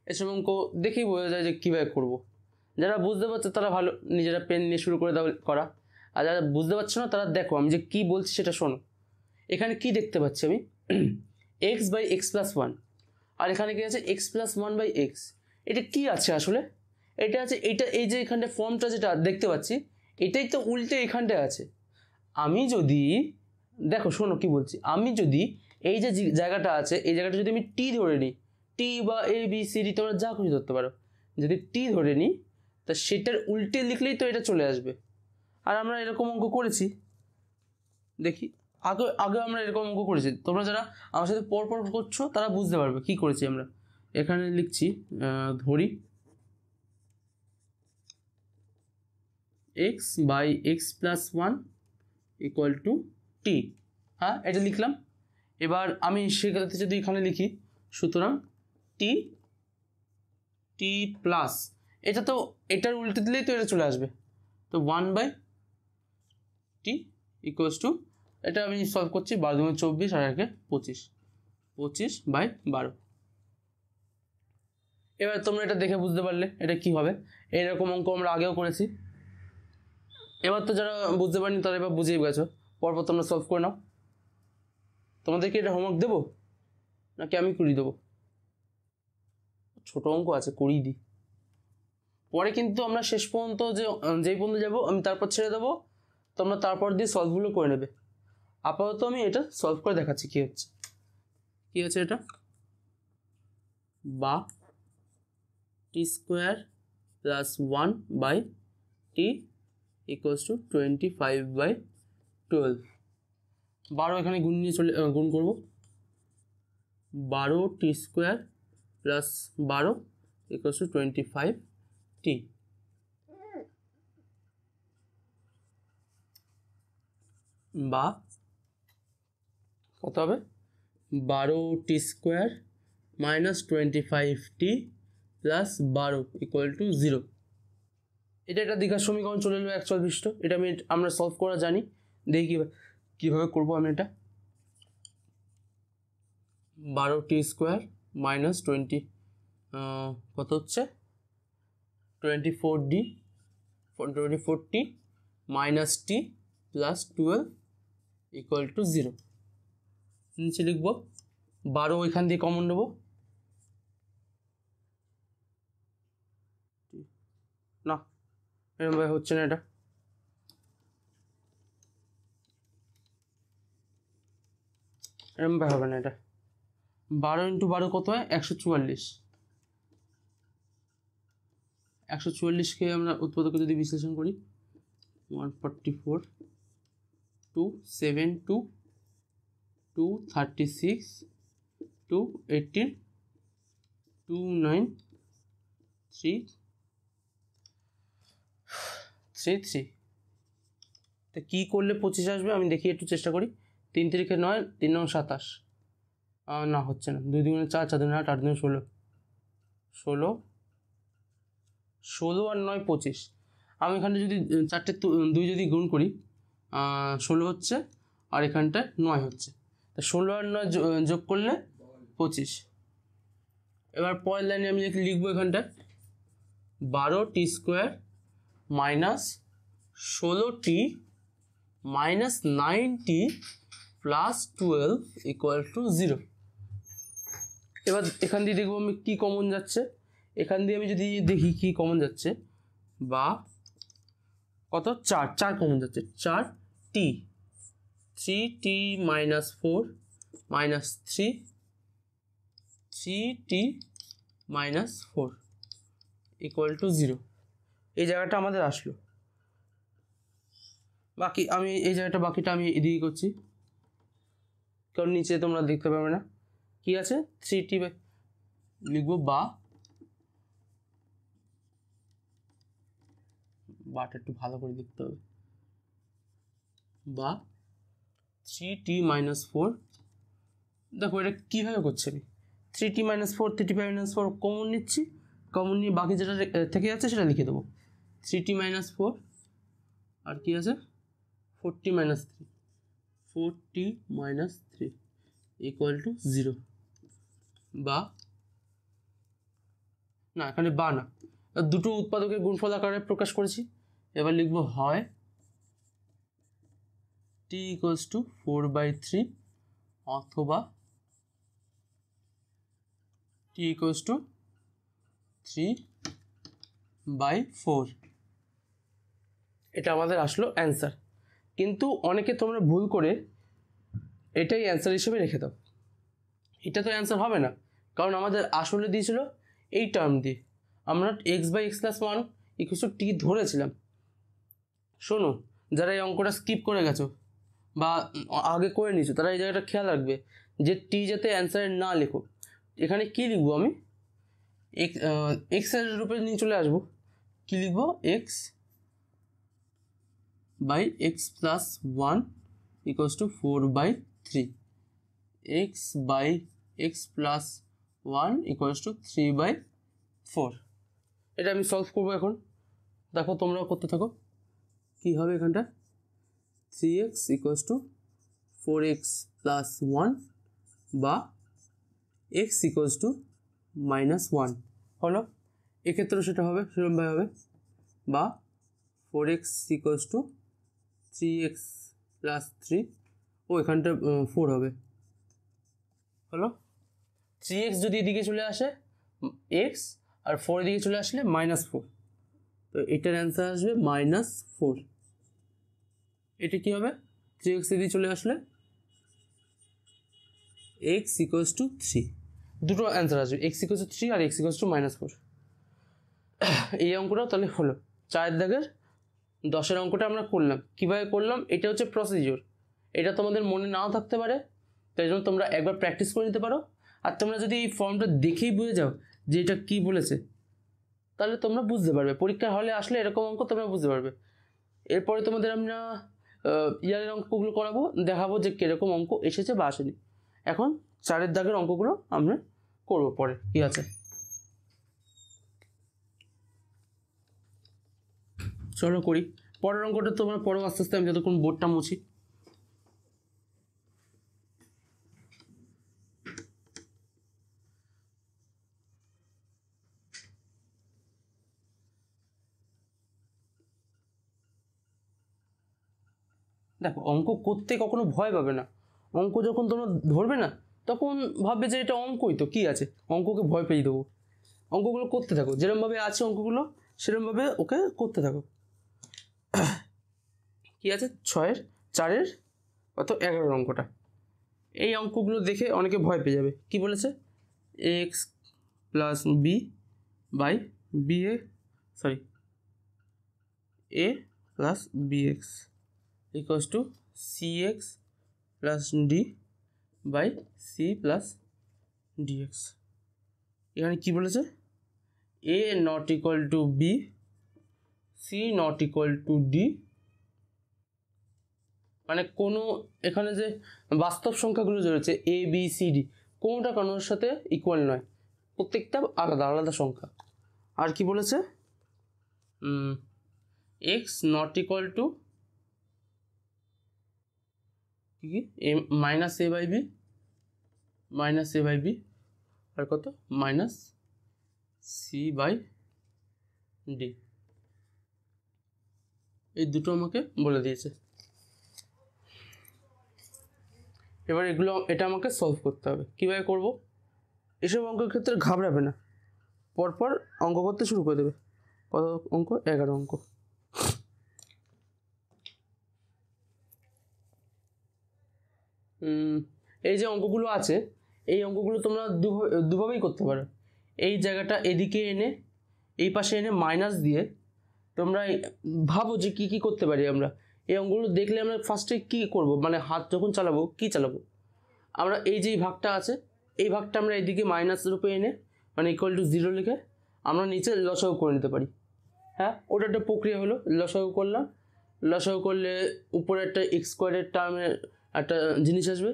এসব অঙ্ক দেখেই বোঝা যায় যে কীভাবে করবো। যারা বুঝতে পারছে তারা ভালো, নিজেরা পেন নিয়ে শুরু করে দাও করা, আর যারা বুঝতে পারছো না তারা দেখো আমি যে কী বলছি সেটা শোনো। এখানে কি দেখতে পাচ্ছি আমি, এক্স বাই এক্স প্লাস 1, আর এখানে কি আছে এক্স প্লাস 1/x। এটা কি আছে আসলে, এটা আছে এটা, এই যে এখানটা ফর্মটা যেটা দেখতে পাচ্ছি এটাই তো উল্টে এখানটায় আছে। আমি যদি দেখো শোনো কি বলছি, আমি যদি এই যে জায়গাটা আছে এই জায়গাটা যদি আমি টি ধরে নিই, টি বা এ বি সি ডি তোমরা যা খুশি ধরতে পারো, যদি টি ধরে নিই তা সেটার উল্টে লিখলেই তো এটা চলে আসবে। আর আমরা এরকম অঙ্ক করেছি, দেখি আগে আগে আমরা এরকম অঙ্ক করেছি, তোমরা যারা আমার সাথে পরপর করছো তারা বুঝতে পারবে কি করেছি আমরা। এখানে লিখছি ধরি x by x plus one equal to t. হ্যাঁ, এটা লিখলাম। এবার আমি সেক্ষেত্রে যদি এখানে লিখি, সুতরাং টি টি প্লাস, এটা তো এটার উল্টে দিলেই তো এটা চলে আসবে, তো one by t equals to, এটা আমি সলভ করছি 12×24 আর 1×25, 25/12। এবার তোমরা এটা দেখে বুঝতে পারলে এটা কি হবে। এইরকম অঙ্ক আমরা আগেও করেছি। এবার তো যারা বুঝতে পারেনি তারা এবার বুঝেই গেছো, পরপর তোমরা সলভ করে নাও। তোমাদেরকে এটা হোমওয়ার্ক দেবো নাকি আমি করিয়ে দেবো? ছোট অঙ্ক আছে, করিয়ে দিই। পরে কিন্তু আমরা শেষ পর্যন্ত যেই পর্যন্ত যাবো আমি তারপর ছেড়ে দেবো, তোমরা তারপর দিয়ে সলভগুলো করে নেবে। আপাতত আমি এটা সলভ করে দেখাচ্ছি কি হচ্ছে। কি হচ্ছে এটা, বা t square plus 1/t equals to 25/12। 12 এখানে গুণ নিয়ে গুণ করবো, 12t square plus 12 equals to 25t, বা কত হবে 12t square minus 25t plus 12 equal to 0। এটা একটা দ্বিঘাত সমীকরণ চলে এলো অ্যাকচুয়াল বিশিষ্ট। এটা আমরা সলভ করা জানি, দেখি কীভাবে করবো আমি এটা। 12t স্কোয়ার মাইনাস 20 কত হচ্ছে 24t minus t plus 12 equal to 0। নিচে লিখবো 12, ওইখান দিয়ে কমন নেবো, না এরকমভাবে হচ্ছে না, এটা এরকমভাবে হবে না। এটা 12 × 12 কত হয় 144। 144কে আমরা উৎপাদকে যদি বিশ্লেষণ করি 144, 272, 236, 218, 293 তো কী করলে 25 আসবে আমি দেখি, একটু চেষ্টা করি। 3 × 3 = 9, 3 × 27, না হচ্ছে না। 2 × 2 = 4, 4 × 2 = 8, 8 × 2 = 16, 16 আর 9 25। আমি এখানে যদি 4টে 2 যদি গুণ করি 16 হচ্ছে, আর এখানটায় 9 হচ্ছে, তা 16 আর 9 যোগ করলে 25। এবার পরের লাইনে আমি লিখবো এখানটায় 12t square minus 16t minus 9t plus 12 equal to 0। এবার এখান দিয়ে দেখবো আমি কী কমন যাচ্ছে। এখান দিয়ে আমি যদি দেখি কি কমন যাচ্ছে, বা কত 4 কমন যাচ্ছে, 4t, 3t minus 4 minus 3t minus 4 equal to 0। এই জায়গাটা আমাদের আসলো। বাকি আমি এই জায়গাটা বাকিটা আমি এদিকে করছি, কারণ নিচে তোমরা দেখতে পাবে না কি আছে। 3t লিখবো, বাটা একটু ভালো করে লিখতে হবে, বা 3t মাইনাস 4। দেখো এটা কীভাবে করছি আমি, 3t minus 4, 3t minus 4 common নিচ্ছি, কমন নিয়ে বাকি যেটা থেকে যাচ্ছে সেটা লিখে দেবো। 3t মাইনাস 4 আর কি আছে 4t minus 3, 4t minus 3 equal to 0, বা না এখানে বা না, দুটো উৎপাদকের গুণফল আকারে প্রকাশ করেছি। এবার লিখবো হয় t ইকুয়ালস টু 4/3 অথবা t ইকুয়ালস টু 3/4। এটা আমাদের আসলো অ্যান্সার। কিন্তু অনেকে তোমরা ভুল করে এটাই অ্যান্সার হিসেবে রেখে দাও। এটা তো অ্যান্সার হবে না, কারণ আমাদের আসলে দিয়েছিল এই টার্ম দিয়ে, আমরা x/x+1 = t ধরেছিলাম। শোনো, যারা এই অঙ্কটা স্কিপ করে গেছো বা আগে করে নিয়েছো তারা এই জায়গাটা খেয়াল রাখবে যে টি যাতে অ্যান্সারে না লেখো। এখানে কি লিখবো আমি, এক্স এর রূপে নিয়ে চলে আসবো। কি লিখবো, x/x+1 = 4/3, x/x+1 = 3/4। এটা আমি সলভ করবো এখন। দেখো তোমরাও করতে থাকো। কী হবে এখানটা, 3x = 4x+1 বা x = -1 হলো। এক্ষেত্রেও সেটা হবে, সেরকমভাবে হবে। বা 4x = 3x+3, ও এখানটা 4 হবে হলো। 3x যদি এদিকে চলে আসে x, আর 4 এদিকে চলে আসলে -4, তো এটার অ্যান্সার আসবে -4। এটা কি হবে, 3x এদিকে চলে আসলে x = 3, দুটো অ্যান্সার আসবে, x = 3 আর x = -4। এই অঙ্কটাও তাহলে হলো। 4 দাগের 10-এর অঙ্কটা আমরা করলাম। কীভাবে করলাম, এটা হচ্ছে প্রসিডিওর। এটা তোমাদের মনে নাও থাকতে পারে, তাই জন্য তোমরা একবার প্র্যাকটিস করে নিতে পারো। আর তোমরা যদি এই ফর্মটা দেখেই বুঝে যাও যে এটা কী বলেছে, তাহলে তোমরা বুঝতে পারবে। পরীক্ষা হলে আসলে এরকম অঙ্ক তোমরা বুঝতে পারবে। এরপরে তোমাদের আমরা ইয়ারের অঙ্কগুলো করাবো, দেখাবো যে কীরকম অঙ্ক এসেছে বা আসেনি। এখন 4-এর দাগের অঙ্কগুলো আমরা করবো পরে, কী আছে চলো করি। পরের অঙ্কটা তোমরা পড়ো আস্তে আস্তে, আমি যতক্ষণ বোর্ডটা মুছি। দেখো, অঙ্ক করতে কখনো ভয় পাবে না। অঙ্ক যখন তোমরা ধরবে না, তখন ভাববে যে এটা অঙ্কই তো, কী আছে, অঙ্ককে ভয় পেয়ে দেবো। অঙ্কগুলো করতে থাকো, যেরকমভাবে আছে অঙ্কগুলো সেরকমভাবে ওকে করতে থাকো। কী আছে, 4-এর কত 11 অঙ্কটা। এই অঙ্কগুলো দেখে অনেকে ভয় পেয়ে যাবে। কি বলেছে, a+b = cx+d/c+dx। এখানে কি বলেছে, a ≠ b, c ≠ d, মানে কোনো এখানে যে বাস্তব সংখ্যাগুলো রয়েছে a b c d, কোনোটা কোনোর সাথে ইকুয়াল নয়, প্রত্যেকটা আলাদা আলাদা সংখ্যা। আর কি বলেছে, x ≠ কি -a/b আর কত -c/d, এই দুটো আমাকে বলে দিয়েছে। এবার এটা আমাকে সলভ করতে হবে। কীভাবে করব, এসব অঙ্কের ক্ষেত্রে ঘাবড়াবে না, পরপর অঙ্ক করতে শুরু করে দেবে। কত অঙ্ক, 11 অঙ্ক। এই যে অঙ্কগুলো আছে, এই অঙ্কগুলো তোমরা দুভাবেই করতে পারো। এই জায়গাটা এদিকে এনে, এই পাশে এনে মাইনাস দিয়ে তোমরা ভাবো যে কি কি করতে পারি আমরা। এই অঙ্কগুলো দেখলে আমরা ফার্স্টে কী করব, মানে হাত যখন চালাবো কি চালাবো, আমরা এই যে ভাগটা আছে, এই ভাগটা আমরা এদিকে মাইনাস রূপে এনে, মানে =0 লিখে আমরা নিচে লসাগু করে নিতে পারি। হ্যাঁ, ওটা একটা প্রক্রিয়া হলো। লসাগু করলাম, লসাগু করলে উপরে একটা x² টার্মের একটা জিনিস আসবে,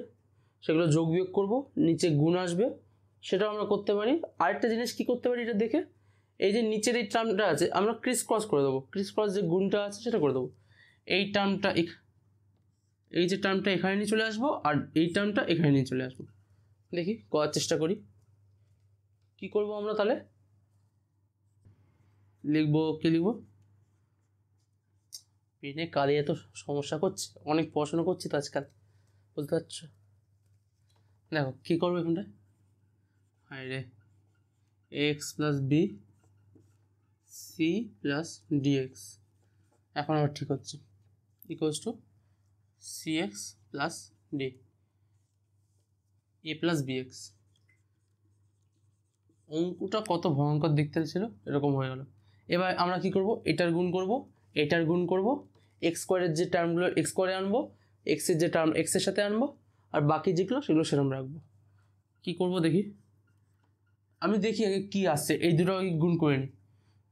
সেগুলো যোগ বিয়োগ করবো, নিচে গুণ আসবে, সেটাও আমরা করতে পারি। আরেকটা জিনিস কি করতে পারি, এটা দেখে এই যে নিচের এই টার্মটা আছে আমরা ক্রিস ক্রস করে দেবো, ক্রিস ক্রস যে গুণটা আছে সেটা করে দেবো। এই টার্মটা এই যে টার্মটা এখানে নিয়ে চলে আসবো, আর এই টার্মটা এখানে নিয়ে চলে আসবো। দেখি করার চেষ্টা করি। কি করব আমরা তাহলে, লিখবো, কি লিখবো, পেনে কালি এত সমস্যা করছে, অনেক পড়াশোনা করছি তো আজকাল, বুঝতে পারছো। দেখো কী করবো এখানটা, হাইরে x+b c+dx, এখন আবার ঠিক হচ্ছে, =cx+d a+bx। অঙ্কটা কত ভয়ঙ্কর দেখতে ছিল, এরকম হয়ে গেল। এবার আমরা কি করব, এটার গুণ করব, এটার গুণ করব, এক্স স্কোয়ারের যে টার্মগুলো এক্স স্কোয়ারে আনবো, এক্সের যে টার্ম এক্সের সাথে আনবো, আর বাকি যেগুলো সেগুলো সেরকম রাখবো। কি করব দেখি, আমি দেখি আগে কী আসছে, এই দুটো আগে গুণ করে নিই।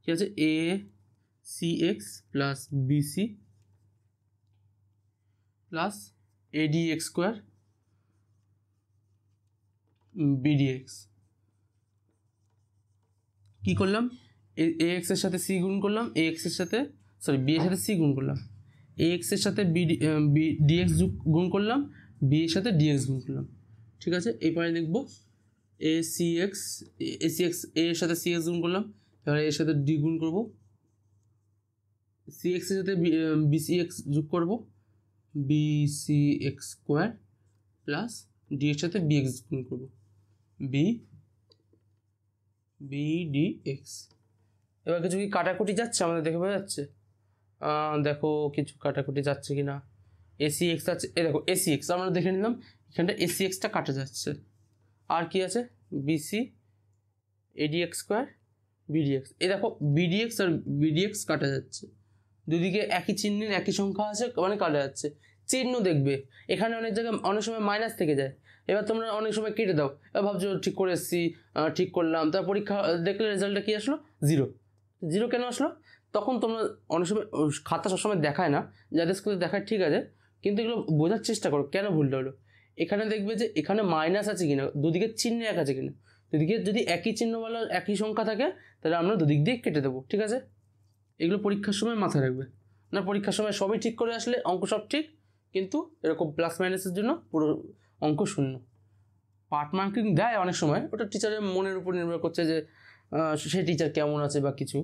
ঠিক আছে, a c x plus bc plus ad x square bd x. কী করলাম, এ এক্সের সাথে সি গুণ করলাম, এ এক্সের সাথে বি এর সাথে সি গুণ করলাম, এ এক্সের সাথে ডিএক্স গুণ করলাম, বি এর সাথে ডিএক্স গুণ করলাম। ঠিক আছে, এরপরে লিখবো এ সি এক্স এর সাথে সি এক্স গুণ করলাম, এবার এর সাথে ডি গুণ করবো, সি এক্সের সাথে বিসি এক্স যোগ করবো, BC x square plus d এর সাথে বি এক্স গুণ করবো, বিডি এক্স। এবার কিছু কি কাটাকুটি যাচ্ছে আমাদের, দেখে বোঝা যাচ্ছে? দেখো কিছু কাটাকুটি যাচ্ছে কি না। এসি এক্স আছে, এ দেখো এসি এক্স আমরা দেখে নিলাম, এখানটা এসি এক্সটা কাটা যাচ্ছে। আর কি আছে, BC AD x square BDX. এই দেখো বিডিএক্স আর বিডিএক্স কাটা যাচ্ছে, দুদিকে একই চিহ্নের একই সংখ্যা আছে মানে কাটা যাচ্ছে। চিহ্ন দেখবে এখানে অনেক জায়গায় অনেক সময় মাইনাস থেকে যায়, এবার তোমরা অনেক সময় কেটে দাও, এবার ভাবছো ঠিক করে এসছি, ঠিক করলাম, তার পরীক্ষা দেখলে রেজাল্টটা কী আসলো, জিরো। জিরো কেন আসলো? তখন তোমরা অনেক সময় খাতা সবসময় দেখায় না, যাদের স্কুলে দেখায় ঠিক আছে, কিন্তু এগুলো বোঝার চেষ্টা করো কেন ভুলটা হলো। এখানে দেখবে যে এখানে মাইনাস আছে কিনা, দুদিকের চিহ্ন এক আছে কিনা, দুদিকে যদি একই চিহ্নওয়ালা একই সংখ্যা থাকে তাহলে আমরা দুদিক দিয়ে কেটে দেবো। ঠিক আছে, এগুলো পরীক্ষার সময় মাথায় রাখবে না, পরীক্ষার সময় সবই ঠিক করে আসলে অঙ্ক সব ঠিক, কিন্তু এরকম প্লাস মাইনাসের জন্য পুরো অঙ্ক শূন্য। পার্ট মার্কিং দেয় অনেক সময়, ওটা টিচারের মনের উপর নির্ভর করছে যে সেই টিচার কেমন আছে বা কিছু।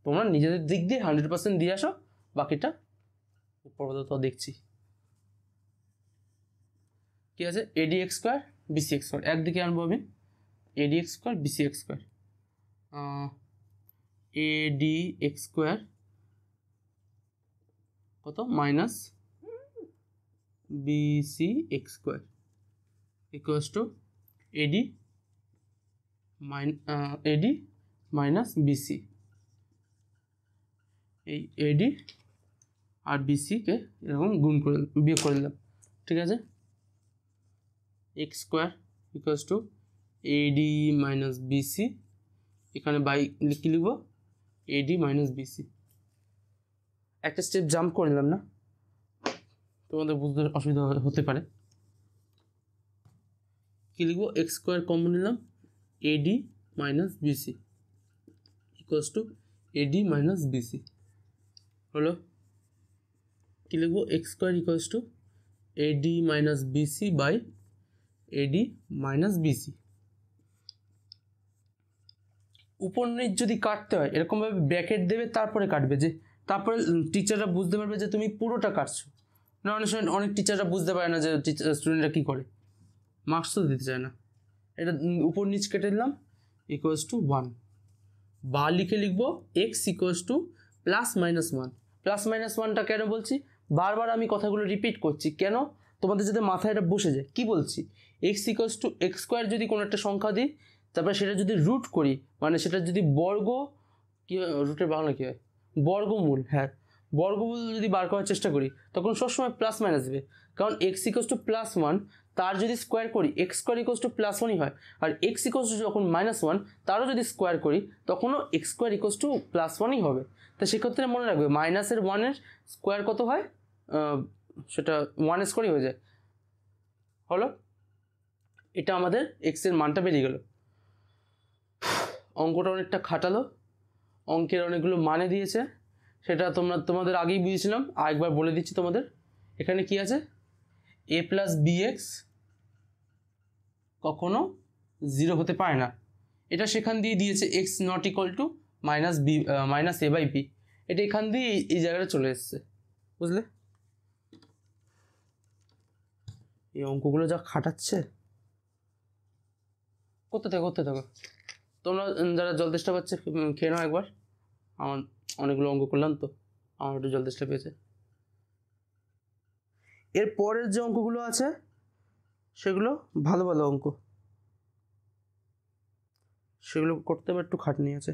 তোমরা নিজেদের দিক দিয়ে 100% দিয়ে আসো, বাকিটা পরবর্তীত দেখছি। কি আছে, ad x square bc x square, একদিকে আনবো আমি ad x square bc x square, ad x square কত minus bc x square equals to eddy minus bc. এই এডি আর বিসিকে এরকম গুণ করে বিয়োগ করে দিলাম। ঠিক আছে, x square equals to eddy minus BC, এখানে বাই কী লিখব, এডি মাইনাস বিসি। একটা স্টেপ জাম্প করে নিলাম না, তোমাদের বুঝতে অসুবিধা হতে পারে। কী লিখবো, এক্স স্কোয়ার কমন নিলাম, AD minus BC equals to eddy minus BC হলো। কী লিখবো, x square equals to eddy minus BC by AD minus BC. উপর নিচ যদি কাটতে হয় এরকমভাবে ব্র্যাকেট দেবে, তারপরে কাটবে, যে তারপরে টিচাররা বুঝতে পারবে যে তুমি পুরোটা কাটছো। না অনেক সময় অনেক টিচাররা বুঝতে পারে না যে স্টুডেন্টরা কী করে, মার্কস তো দিতে চায় না। এটা উপর নিচ কেটে দিলাম, ইকুয়ালস টু 1, বা লিখে লিখবো x equals to plus minus 1। Plus minus 1টা কেন বলছি, বারবার আমি কথাগুলো রিপিট করছি কেন, তোমাদের যাতে মাথায় এটা বসে যায়। কি বলছি, x equals two x square যদি কোনো একটা সংখ্যা দিই, তারপরে সেটা যদি রুট করি, মানে সেটা যদি বর্গ, কী রুটের বাংলা কী হয়, বর্গমূল, হ্যাঁ বর্গমূল যদি বার করার চেষ্টা করি, তখন সবসময় প্লাস মাইনাস দেবে, কারণ এক্স ইকুয়ালস টু প্লাস 1 তার যদি স্কোয়ার করি x square equals to plus 1ই হয়, আর এক্স ইকুয়ালস টু যখন মাইনাস 1 তারও যদি স্কোয়ার করি তখনও x square equals to plus 1ই হবে। তা সেক্ষেত্রে মনে রাখবে মাইনাসের 1-এর স্কোয়ার কত হয়, সেটা 1 স্কোয়ারই হয়ে যায়। হলো, এটা আমাদের এক্সের মানটা বেরিয়ে গেল। অঙ্কটা অনেকটা খাটালো, অঙ্কের অনেকগুলো মানে দিয়েছে, সেটা তোমাদের আগেই বুঝেছিলাম, আরেকবার বলে দিচ্ছি তোমাদের। এখানে কি আছে, এ প্লাস বি এক্স কখনো 0 হতে পারে না, এটা সেখান দিয়ে দিয়েছে x not equal to minus a by b, এটা এখান দিয়ে এই জায়গাটা চলে এসছে, বুঝলে? এই অঙ্কগুলো যা খাটাচ্ছে, করতে থাকো তোমরা, যারা জল তেষ্টা পাচ্ছে খেয়ে নাও একবার, আমার অনেকগুলো অঙ্ক করলাম তো আমার একটু জল তেষ্টা পেয়েছে। এর পরের যে অঙ্কগুলো আছে সেগুলো ভালো ভালো অঙ্ক, সেগুলো করতে আবার একটু খাটনি আছে।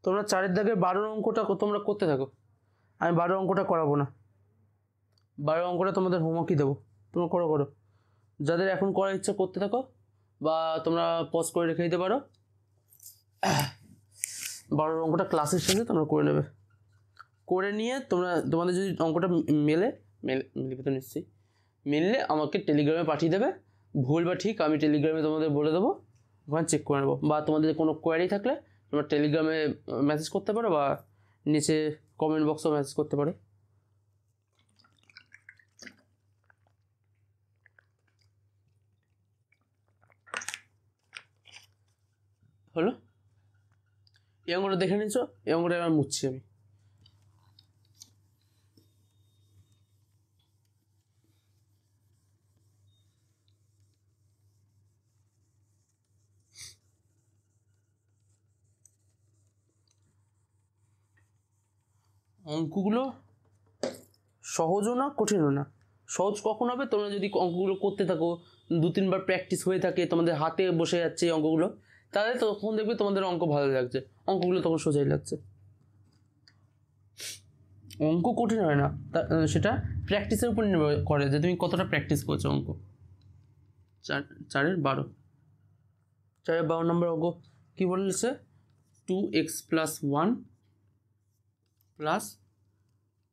তোমরা 4-এর দাগের 12 অঙ্কটা তোমরা করতে থাকো, আমি 12 অঙ্কটা করাবো না, 12 অঙ্কটা তোমাদের হোমওয়ার্কই দেবো, তোমরা করো। যাদের এখন করার ইচ্ছা করতে থাকো, বা তোমরা পজ করে রেখে দিতে পারো। 12 অঙ্কটা ক্লাসের শেষে তোমরা করে নেবে। করে নিয়ে তোমাদের যদি অঙ্কটা মিলবে তো নিশ্চয়ই, মিললে আমাকে টেলিগ্রামে পাঠিয়ে দেবে। ভুল বা ঠিক আমি টেলিগ্রামে তোমাদের বলে দেবো, ওখানে চেক করে নেবো। বা তোমাদের কোনো কোয়ারি থাকলে তোমরা টেলিগ্রামে মেসেজ করতে পারো, বা নিচে কমেন্ট বক্সেও মেসেজ করতে পারো। হলো, এই অঙ্কটা দেখে নিচ্ছ, এই অঙ্কটা এবার মুছছি আমি। অঙ্কগুলো সহজও না কঠিনও না। সহজ কখন হবে? তোমরা যদি অঙ্কগুলো করতে থাকো, 2-3 বার প্র্যাকটিস হয়ে থাকে, তোমাদের হাতে বসে যাচ্ছে এই অঙ্কগুলো, তাহলে তখন দেখবে তোমাদের অঙ্ক ভালো লাগছে, অঙ্কগুলো তখন সোজাই লাগছে। অঙ্ক কঠিন হয় না, সেটা প্র্যাকটিসের উপর নির্ভর করে যে তুমি কতটা প্র্যাকটিস করছো অঙ্ক। 4-এর 12 নম্বর অঙ্ক কী বলেছে? 2x + 1 +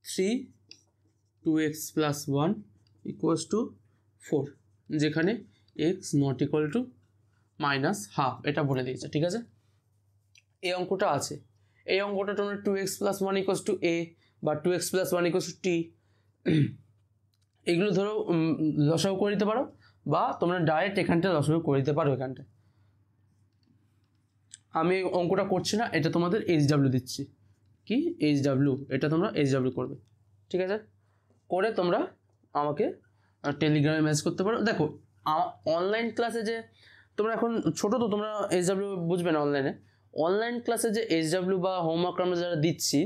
3 2x + 1 = 4, যেখানে x ≠ -½ এটা বলে দিয়েছে। ঠিক আছে, এই অঙ্কটা আছে। এই অঙ্কটা তোমরা 2x + 1 = a বা 2x + 1 = t, এগুলো ধরো লসাগু করে দিতে পারো, বা তোমরা ডাইরেক্ট এখানটা লসাগু করে দিতে পারো। এখানটায় আমি অঙ্কটা করছি না, এটা তোমাদের HW দিচ্ছি। কি HW? এটা তোমরা HW করবে। ঠিক আছে, করে তোমরা আমাকে টেলিগ্রামে মেসেজ করতে পারো। দেখো অনলাইন ক্লাসে যে তোমরা এখন ছোটো, তো তোমরা HW বুঝবে না। অনলাইন ক্লাসে যে HW বা হোমওয়ার্ক আমরা যারা দিচ্ছি,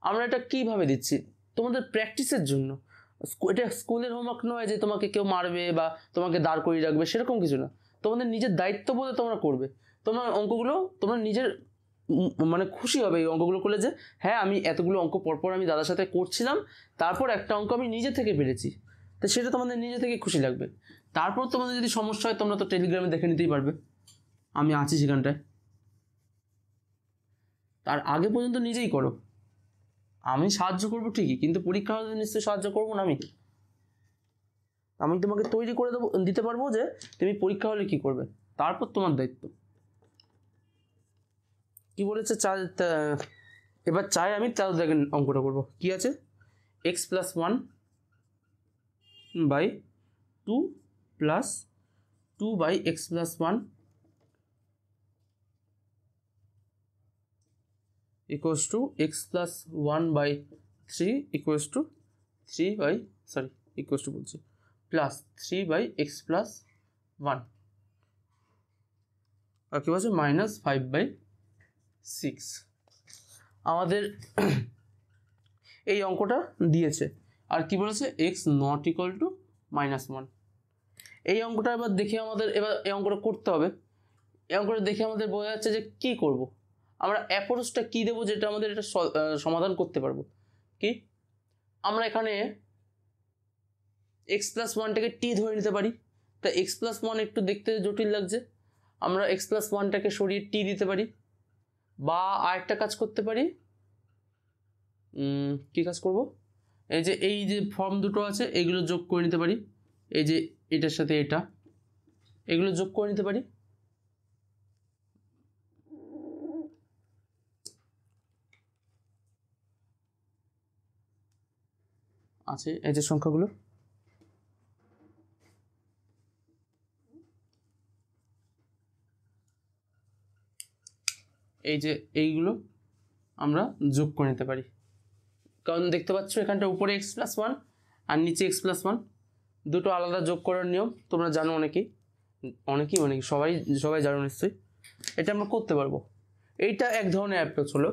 আমরা এটা কীভাবে দিচ্ছি? তোমাদের প্র্যাকটিসের জন্য। এটা স্কুলের হোমওয়ার্ক নয় যে তোমাকে কেউ মারবে বা তোমাকে দাঁড় করিয়ে রাখবে, সেরকম কিছু না। তোমাদের নিজের দায়িত্ব বলে তোমরা করবে। তোমার অঙ্কগুলো তোমরা নিজের মানে খুশি হবে এই অঙ্কগুলো করলে, যে হ্যাঁ আমি এতগুলো অঙ্ক পরপর আমি দাদার সাথে করছিলাম, তারপর একটা অঙ্ক আমি নিজে থেকে পেরেছি, তো সেটা তোমাদের নিজে থেকে খুশি লাগবে। তারপর তোমাদের যদি সমস্যা হয়, তোমরা তো টেলিগ্রামে দেখে নিতেই পারবে, আমি আছি সেখানটায়। তার আগে পর্যন্ত নিজেই করো, আমি সাহায্য করবো ঠিকই, কিন্তু পরীক্ষা হলে নিশ্চয়ই সাহায্য করবো না। আমি তোমাকে তৈরি করে দিতে পারবো যে তুমি পরীক্ষা হলে কি করবে, তারপর তোমার দায়িত্ব। কি বলেছে? এবার চাই আমি 4 দাগের অঙ্কটা করবো। কি আছে? x + 1 / 2 + 2 / x + 1 = x + 1 / 3 = 3 / x + 1, আর কি বলছে? -5/6। আমাদের এই অঙ্কটা দিয়েছে, আর কি বলেছে? x ≠ -1। এই অঙ্কটা এবার দেখে আমাদের এই অঙ্কটা করতে হবে। এই অঙ্কটা দেখে আমাদের বোঝা যাচ্ছে যে কি করব, আমরা অ্যাপ্রোচটা কি দেবো যেটা আমাদের এটা সমাধান করতে পারবো। কি আমরা এখানে x + 1টাকে t ধরে নিতে পারি, তা x + 1 একটু দেখতে জটিল লাগছে, আমরা x + 1টাকে সরিয়ে t দিতে পারি। বা আরেকটা কাজ করতে পারি, কি কাজ করব? এই যে ফর্ম দুটো আছে, এগুলো যোগ করে নিতে পারি। এই যে এটার সাথে এটা, এগুলো যোগ করে নিতে পারি। আছে এই যে সংখ্যাগুলো, এই যে এইগুলো আমরা যোগ করে নিতে পারি। কারণ দেখতে পাচ্ছ এখানটা উপরে x + 1 আর নিচে x + 1, দুটো আলাদা যোগ করার নিয়ম তোমরা জানো। অনেকেই সবাই জানো নিশ্চয়ই। এটা আমরা করতে পারবো। এইটা এক ধরনের অ্যাপ্রোচ হলো।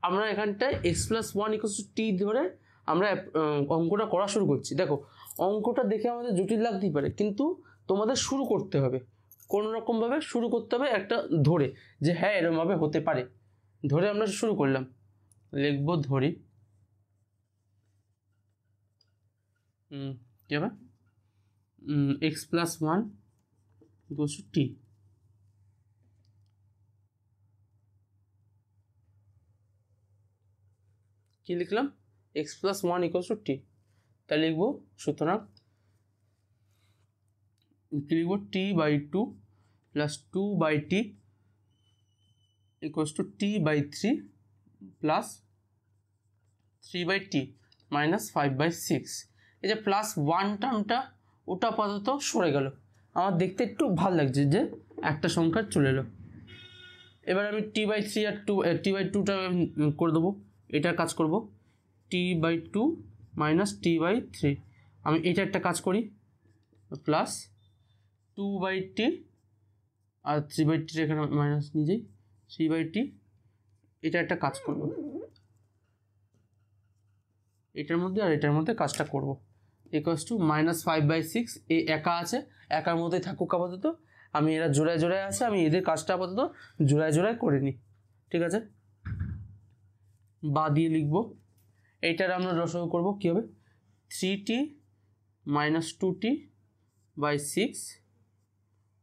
আমরা এখানটায় x + 1 = t ধরে আমরা অঙ্কটা করা শুরু করছি। দেখো অঙ্কটা দেখে আমাদের জটিল লাগতেই পারে, কিন্তু তোমাদের শুরু করতে হবে, কোনো রকমভাবে শুরু করতে হবে একটা ধরে, যে হ্যাঁ এরকমভাবে হতে পারে, ধরে আমরা শুরু করলাম। লিখবো ধরি কি হবে x plus 1 equals to t. কি লিখলাম? x plus 1 equals to t. তাই লিখবো, সুতরাং কি লিখবো, t by 2 plus 2 by t equals to t by 3 plus 3 by t minus 5/6। এই যে প্লাস 1 টার্মটা ওটা আপাতত সরে গেল, আমার দেখতে একটু ভালো লাগছে যে একটা সংখ্যা চলে এলো। এবার আমি টি বাই 3 আর টি বাই 2টা করে দেবো, এটার কাজ করব, t by 2 minus t by 3। আমি এটা একটা কাজ করি, প্লাস 2 বাই টি আর 3 বাই টি এখানে মাইনাস নিজেই 3 বাই টি, এটা একটা কাজ করব, এটার মধ্যে আর এটার মধ্যে কাজটা করব, ইকুয়ালস টু মাইনাস 5/6। এই একা আছে, একার মধ্যেই থাকুক আপাতত, আমি এরা জোড়ায় জোড়ায় আছে, আমি এদের কাজটা আপাতত জোড়ায় জোড়ায় করে নিই, ঠিক আছে। বা দিয়ে লিখবো, এইটার আমরা রসগো করবো, কী হবে, 3t minus 2t by 6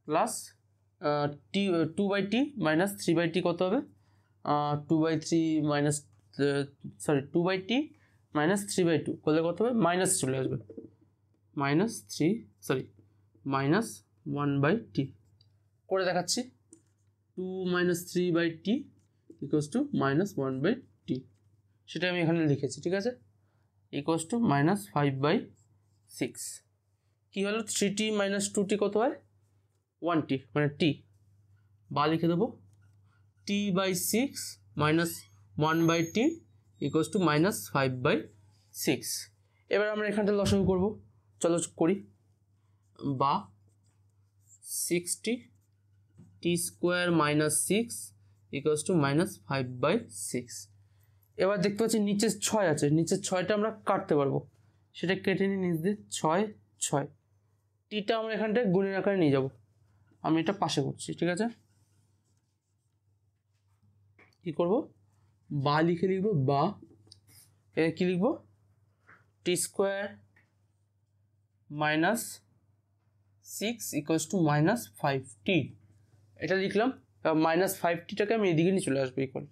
plus t 2 by t minus 3 by t কত হবে, 2 by 3 minus 2 by t minus 3 by 2 করলে কত হবে, মাইনাস চলে আসবে, মাইনাস 1/t করে দেখাচ্ছি। 2 minus 3 by t equals to minus 1/t, সেটা আমি এখানে লিখেছি, ঠিক আছে। Equals to minus 5/6। কী হলো, 3t মাইনাস 2t কত হয়, 1t, মানে t। বা লিখে দেবো, t by 6 minus 1/t equals to minus 5/6। এবার আমরা এখানটা লসাগু করবো, চলো করি। বা 6t T square minus 6 equals to minus 5/6। এবার দেখতে পাচ্ছি নিচে 6 আছে, নিচের 6টা আমরা কাটতে পারবো, সেটা কেটে নিই নিচ দিয়ে, 6 টিটা আমরা এখানটায় গুণের আকারে নিয়ে যাব, আমি এটা পাশে করছি, ঠিক আছে। কি করব, বা লিখে লিখবো, বা এ কি লিখবো, t square minus 6 equals to minus 5t, এটা লিখলাম। মাইনাস 5tটাকে আমি এদিকে নিয়ে চলে আসবো, equal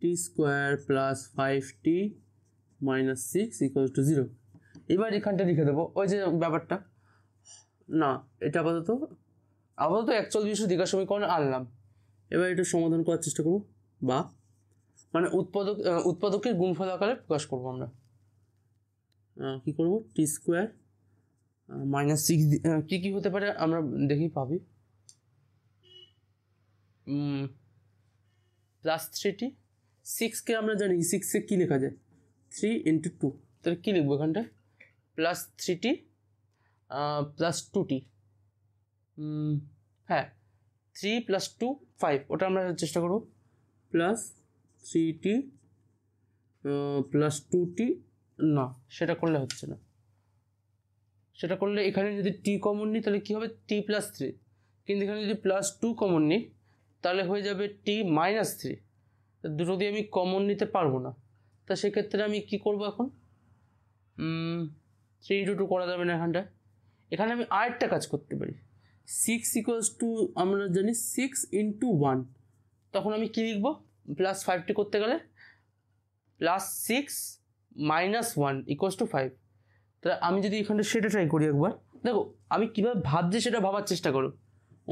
T square plus 5t minus 6 equals to 0। এবার এখানটা লিখে দেবো, ওই যে ব্যাপারটা না, এটা আপাতত একচল বিশিষ্ট দ্বিঘাত সমীকরণ আনলাম। এবার এটা সমাধান করার চেষ্টা করব, বা মানে উৎপাদকের গুণফল আকারে প্রকাশ করব আমরা। কী করব, টি স্কোয়ার মাইনাস 6 কী হতে পারে আমরা দেখি পাবি, প্লাস 3t, 6কে আমরা জানি 6-এ কী লেখা যায়, 3 × 2, তাহলে কী লিখবো এখানটায়, প্লাস 3t প্লাস 2t, হ্যাঁ 3 প্লাস 2 5, ওটা আমরা চেষ্টা করব, প্লাস 3t প্লাস 2t, না সেটা করলে হচ্ছে না, সেটা করলে এখানে যদি টি কমন নিই তাহলে কী হবে, টি প্লাস 3, কিন্তু এখানে যদি প্লাস 2 কমন নিই তাহলে হয়ে যাবে টি মাইনাস 3, দুটো দিয়ে আমি কমন নিতে পারবো না। তা সেক্ষেত্রে আমি কি করব, এখন 3 × 2 করা যাবে না এখানটায়, এখানে আমি আরেকটা কাজ করতে পারি, 6 ইকুয়ালস টু আমরা জানি 6 × 1, তখন আমি কি লিখবো, প্লাস 5টি করতে গেলে প্লাস 6 মাইনাস 1 ইকুয়ালস টু 5। তাহলে আমি যদি এখানটা সেটা ট্রাই করি একবার, দেখো আমি কীভাবে ভাবছি সেটা ভাবার চেষ্টা করো,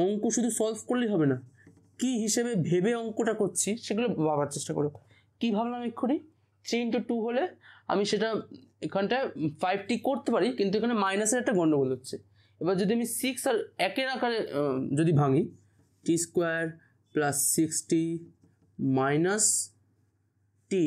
অঙ্ক শুধু সলভ করলেই হবে না, কী হিসেবে ভেবে অঙ্কটা করছি সেগুলো ভাবার চেষ্টা করো। কী ভাবলাম এক্ষুনি, 3 × 2 হলে আমি সেটা এখানটায় 5টি করতে পারি, কিন্তু এখানে মাইনাসের একটা গণ্ডগোল হচ্ছে। এবার যদি আমি 6 আর 1-এর আকারে যদি ভাঙি, t square plus 6t minus t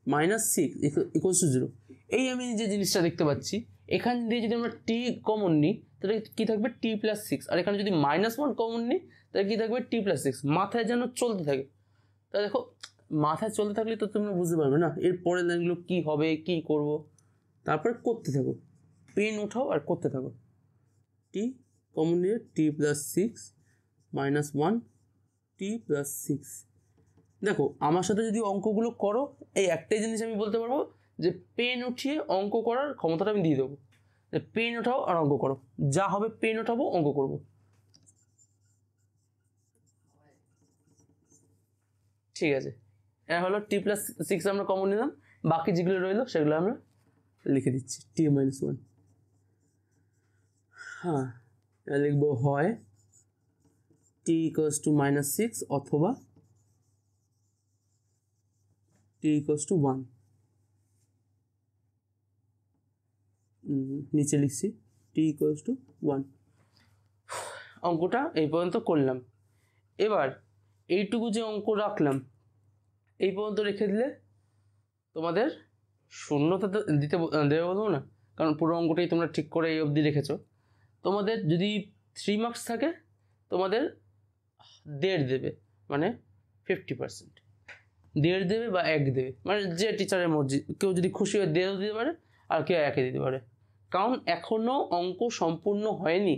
minus 6 equals to 0, এই আমি যে জিনিসটা দেখতে পাচ্ছি, এখান দিয়ে যদি আমরা টি কমন নিই তাহলে কী থাকবে, টি প্লাস 6, আর এখানে যদি -1 কমন নিই তাহলে কী থাকবে, টি প্লাস 6, মাথায় যেন চলতে থাকে। তা দেখো মাথায় চলতে থাকলে তো তোমরা বুঝতে পারবে না এর পরের লাইনগুলো কী হবে, কী করব। তারপর করতে থাকো, পেন ওঠাও আর করতে থাকো। টি কমন নিয়ে t plus six minus one t plus six. দেখো আমার সাথে যদি অঙ্কগুলো করো, এই একটাই জিনিস আমি বলতে পারবো যে পেন উঠিয়ে অঙ্ক করার ক্ষমতাটা আমি দিয়ে দেবো, যে পেন ওঠাও আর অঙ্ক করো, যা হবে পেন ওঠাবো অঙ্ক করবো। ঠিক আছে, এটা হলো টি প্লাস সিক্স আমরা কমন নিলাম, বাকি যেগুলো রইলো সেগুলো আমরা লিখে দিচ্ছি টি মাইনাস ওয়ান। হ্যাঁ, লিখবো হয় টি ইকুয়ালস টু মাইনাস সিক্স অথবা টি ইকুয়ালস টু ওয়ান। নিচে লিখছি টি ইকুয়ালস টু ওয়ান। অঙ্কটা এই পর্যন্ত করলাম। এবার এইটুকু যে অঙ্ক রাখলাম এই পর্যন্ত রেখে দিলে তোমাদের শূন্যতা দিতে দেবে বলবো না, কারণ পুরো অঙ্কটাই তোমরা ঠিক করে এই অবধি রেখেছো। তোমাদের যদি 3 মার্কস থাকে তোমাদের 1.5 দেবে, মানে 50%। 1.5 দেবে বা 1 দেবে, মানে যে টিচারের মর্জি, কেউ যদি খুশি হয়ে 1.5 দিতে পারে আর কেউ 1 দিতে পারে। কারণ এখনও অঙ্ক সম্পূর্ণ হয়নি,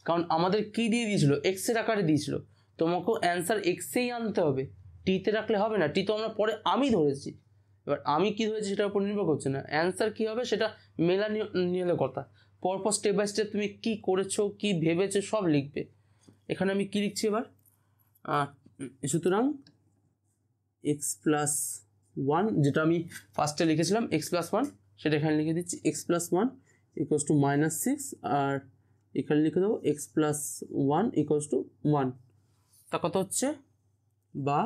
কারণ আমাদের কী দিয়ে দিয়েছিল, এক্সের আকারে দিয়েছিল, তোমাকেও অ্যান্সার এক্সেই আনতে হবে, টিতে রাখলে হবে না। টি তো আমরা পরে আমি ধরেছি, এবার আমি কী ধরেছি সেটার উপর নির্ভর করছে না, অ্যান্সার কী হবে সেটা মেলা নিয়ে কথা। পরপর স্টেপ বাই স্টেপ তুমি কী করেছো কী ভেবেছো সব লিখবে। এখানে আমি কী লিখছি এবার, সুতরাং এক্স প্লাস ওয়ান, যেটা আমি ফার্স্টে লিখেছিলাম এক্স প্লাস ওয়ান, সেটা এখানে লিখে দিচ্ছি x plus one equals to minus six, আর এখানে লিখে দেবো x plus one equals to one. তা কত হচ্ছে, বা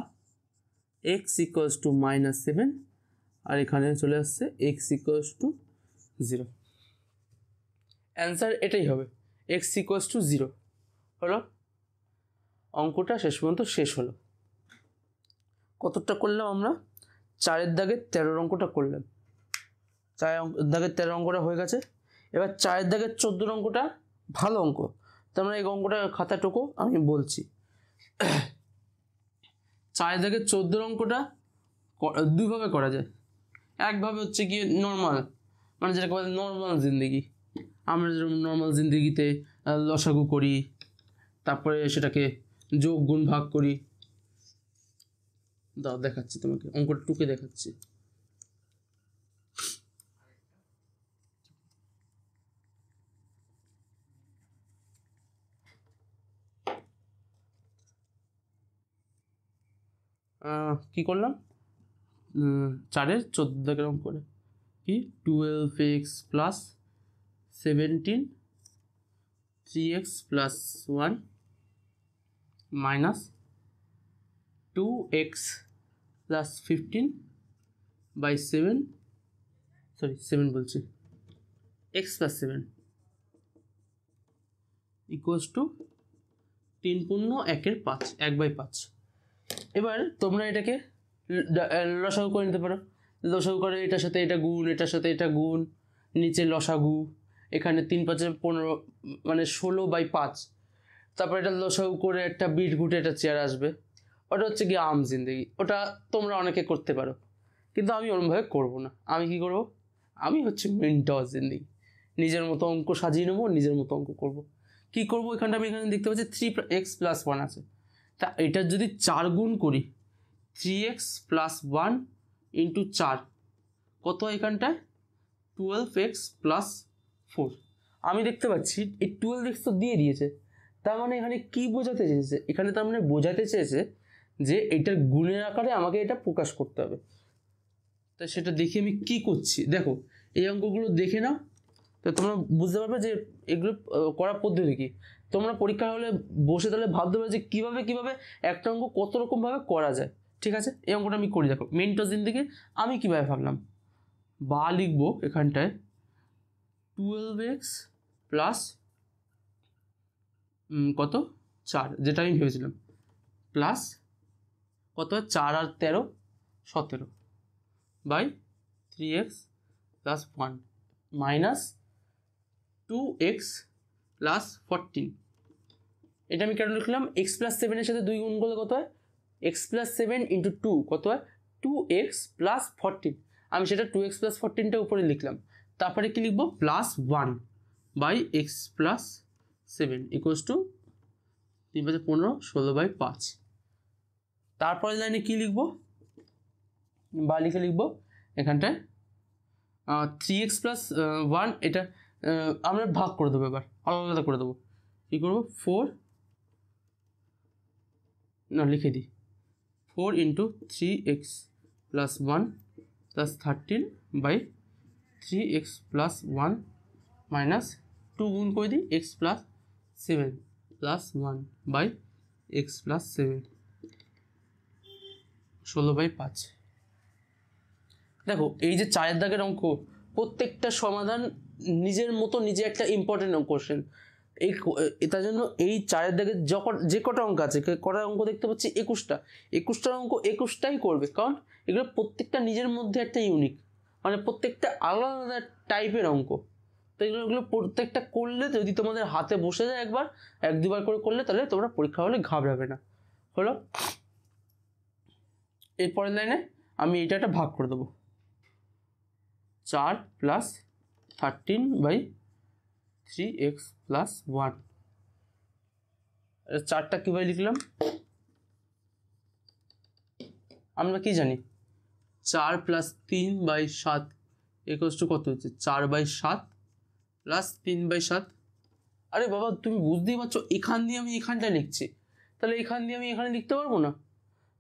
x equals to minus seven, আর এখানে চলে আসছে x equals to zero. Answer এটাই হবে, এক্স ইকুয়ালস টু জিরো। হলো অঙ্কটা শেষ পর্যন্ত শেষ হলো। কতটা করলাম আমরা, 4-এর দাগের 13 অঙ্কটা করলাম। 4 দাগের 13 অঙ্কটা হয়ে গেছে। এবার 4-এর দাগের 14 অঙ্কটা ভালো অঙ্ক, তোমরা এই অঙ্কটা খাতাটুকু আমি বলছি। 4-এর দাগের 14 অঙ্কটা দুইভাবে করা যায়। একভাবে হচ্ছে কি নর্মাল, মানে যেটাকে বলে নর্মাল জিন্দেগি। আমরা যেরকম নর্মাল জিন্দেগিতে লসাগু করি, তারপরে সেটাকে যোগ গুণ ভাগ করি। দাও দেখাচ্ছি তোমাকে, অঙ্কটা টুকে দেখাচ্ছি। কি করলাম, 4-এর 14 দাগের অঙ্ক করে কি 12x plus 17 3x plus 1 minus 2x plus 15 by 7, sorry 7 বলছি, x প্লাস 7 ইকুয়ালস টু 3×1/5, 1/5। এবার তোমরা এটাকে লসাগু করে নিতে পারো। লসাগু করে এটার সাথে এটা গুণ, এটার সাথে এটা গুণ, নিচে লসাগু, এখানে 3×5 = 15, মানে 16/5। তারপর এটা লসাগু করে একটা বিট ঘুটে একটা চেয়ার আসবে, ওটা হচ্ছে কি আম জিন্দেগি। ওটা তোমরা অনেকে করতে পারো, কিন্তু আমি ওরমভাবে করবো না। আমি কি করব, আমি হচ্ছে মেন্টস জিন্দেগি, নিজের মতো অঙ্ক সাজিয়ে নেবো, নিজের মতো অঙ্ক করব। কি করব, এখানটা আমি এখানে দেখতে পাচ্ছি 3x প্লাস 1 আছে, তা এটার যদি 4 গুণ করি 3x প্লাস 1 ইন্টু 4 কত, এখানটায় 12x প্লাস 4। আমি দেখতে পাচ্ছি এই 12x তো দিয়ে দিয়েছে, তার মানে এখানে কি বোঝাতে চেয়েছে, এখানে তার মানে বোঝাতে চেয়েছে যে এটার গুণের আকারে আমাকে এটা প্রকাশ করতে হবে। তাই সেটা দেখে আমি কি করছি, দেখো এই অঙ্কগুলো দেখে নাও, তো তোমরা বুঝতে পারবে যে এগুলো করার পদ্ধতি কী। তোমরা পরীক্ষা হলে বসে তাহলে ভাবতে পারবে যে কীভাবে একটা অঙ্ক কত রকমভাবে করা যায়। ঠিক আছে, এই অঙ্কটা আমি করি। দেখো মেন্টস জিন্দেগি আমি কীভাবে ভাবলাম, বা লিখবো এখানটায় 12x প্লাস কত 4, যেটা আমি ভেবেছিলাম, প্লাস কত 4 আর 13 17 by 3x plus 1 minus 2x plus 14। এটা আমি কেন লিখলাম, x প্লাস 7-এর সাথে 2 গুণ করলে কত হয়, x প্লাস 7 ইন্টু 2 কত হয় 2x প্লাস 14। আমি সেটা 2x প্লাস 14টা উপরে লিখলাম, তারপরে কি লিখবো, plus 1 by x plus 7 equals to 3 5 15 16 by 5। তারপরে লাইনে কি লিখবো, বা লিখে লিখবো এখানটায় 3x প্লাস 1, এটা আমরা ভাগ করে দেবো, এবার আলাদা আলাদা করে দেবো। কী করবো, 4 না লিখে দিই 4 into 3x plus 1 plus 13 by 3x plus 1 minus 2 গুণ করে দিই x plus 7 plus 1 by x plus 7 16 by 5। দেখো এই যে 4 দাগের অঙ্ক, প্রত্যেকটা সমাধান নিজের মতো নিজে একটা ইম্পর্টেন্ট কোশ্চেন। তার জন্য এই 4 দাগের যে কটা অঙ্ক আছে, কটা অঙ্ক দেখতে পাচ্ছি 21টার অঙ্ক 21টাই করবে, কারণ এগুলো প্রত্যেকটা নিজের মধ্যে একটা ইউনিক, মানে প্রত্যেকটা আলাদা আলাদা টাইপের অঙ্ক। তো এগুলো প্রত্যেকটা করলে যদি তোমাদের হাতে বসে যায় একবার 1-2বার করে করলে, তাহলে তোমরা পরীক্ষা হলে ঘাবড়াবে না। হলো, এরপরের লাইনে আমি এটা একটা ভাগ করে দেবো, 4 প্লাস 13 বাই 3x প্লাস 1। 4টা কীভাবে লিখলাম, আমরা কি জানি 4 প্লাস 3 বাই 7 ইকুয়ালস টু কত হচ্ছে, 4 বাই 7 প্লাস 3 বাই 7। আরে বাবা তুমি বুঝতেই পারছো, এখান দিয়ে আমি এখানটা লিখছি, তাহলে এখান দিয়ে আমি এখানে লিখতে পারবো না,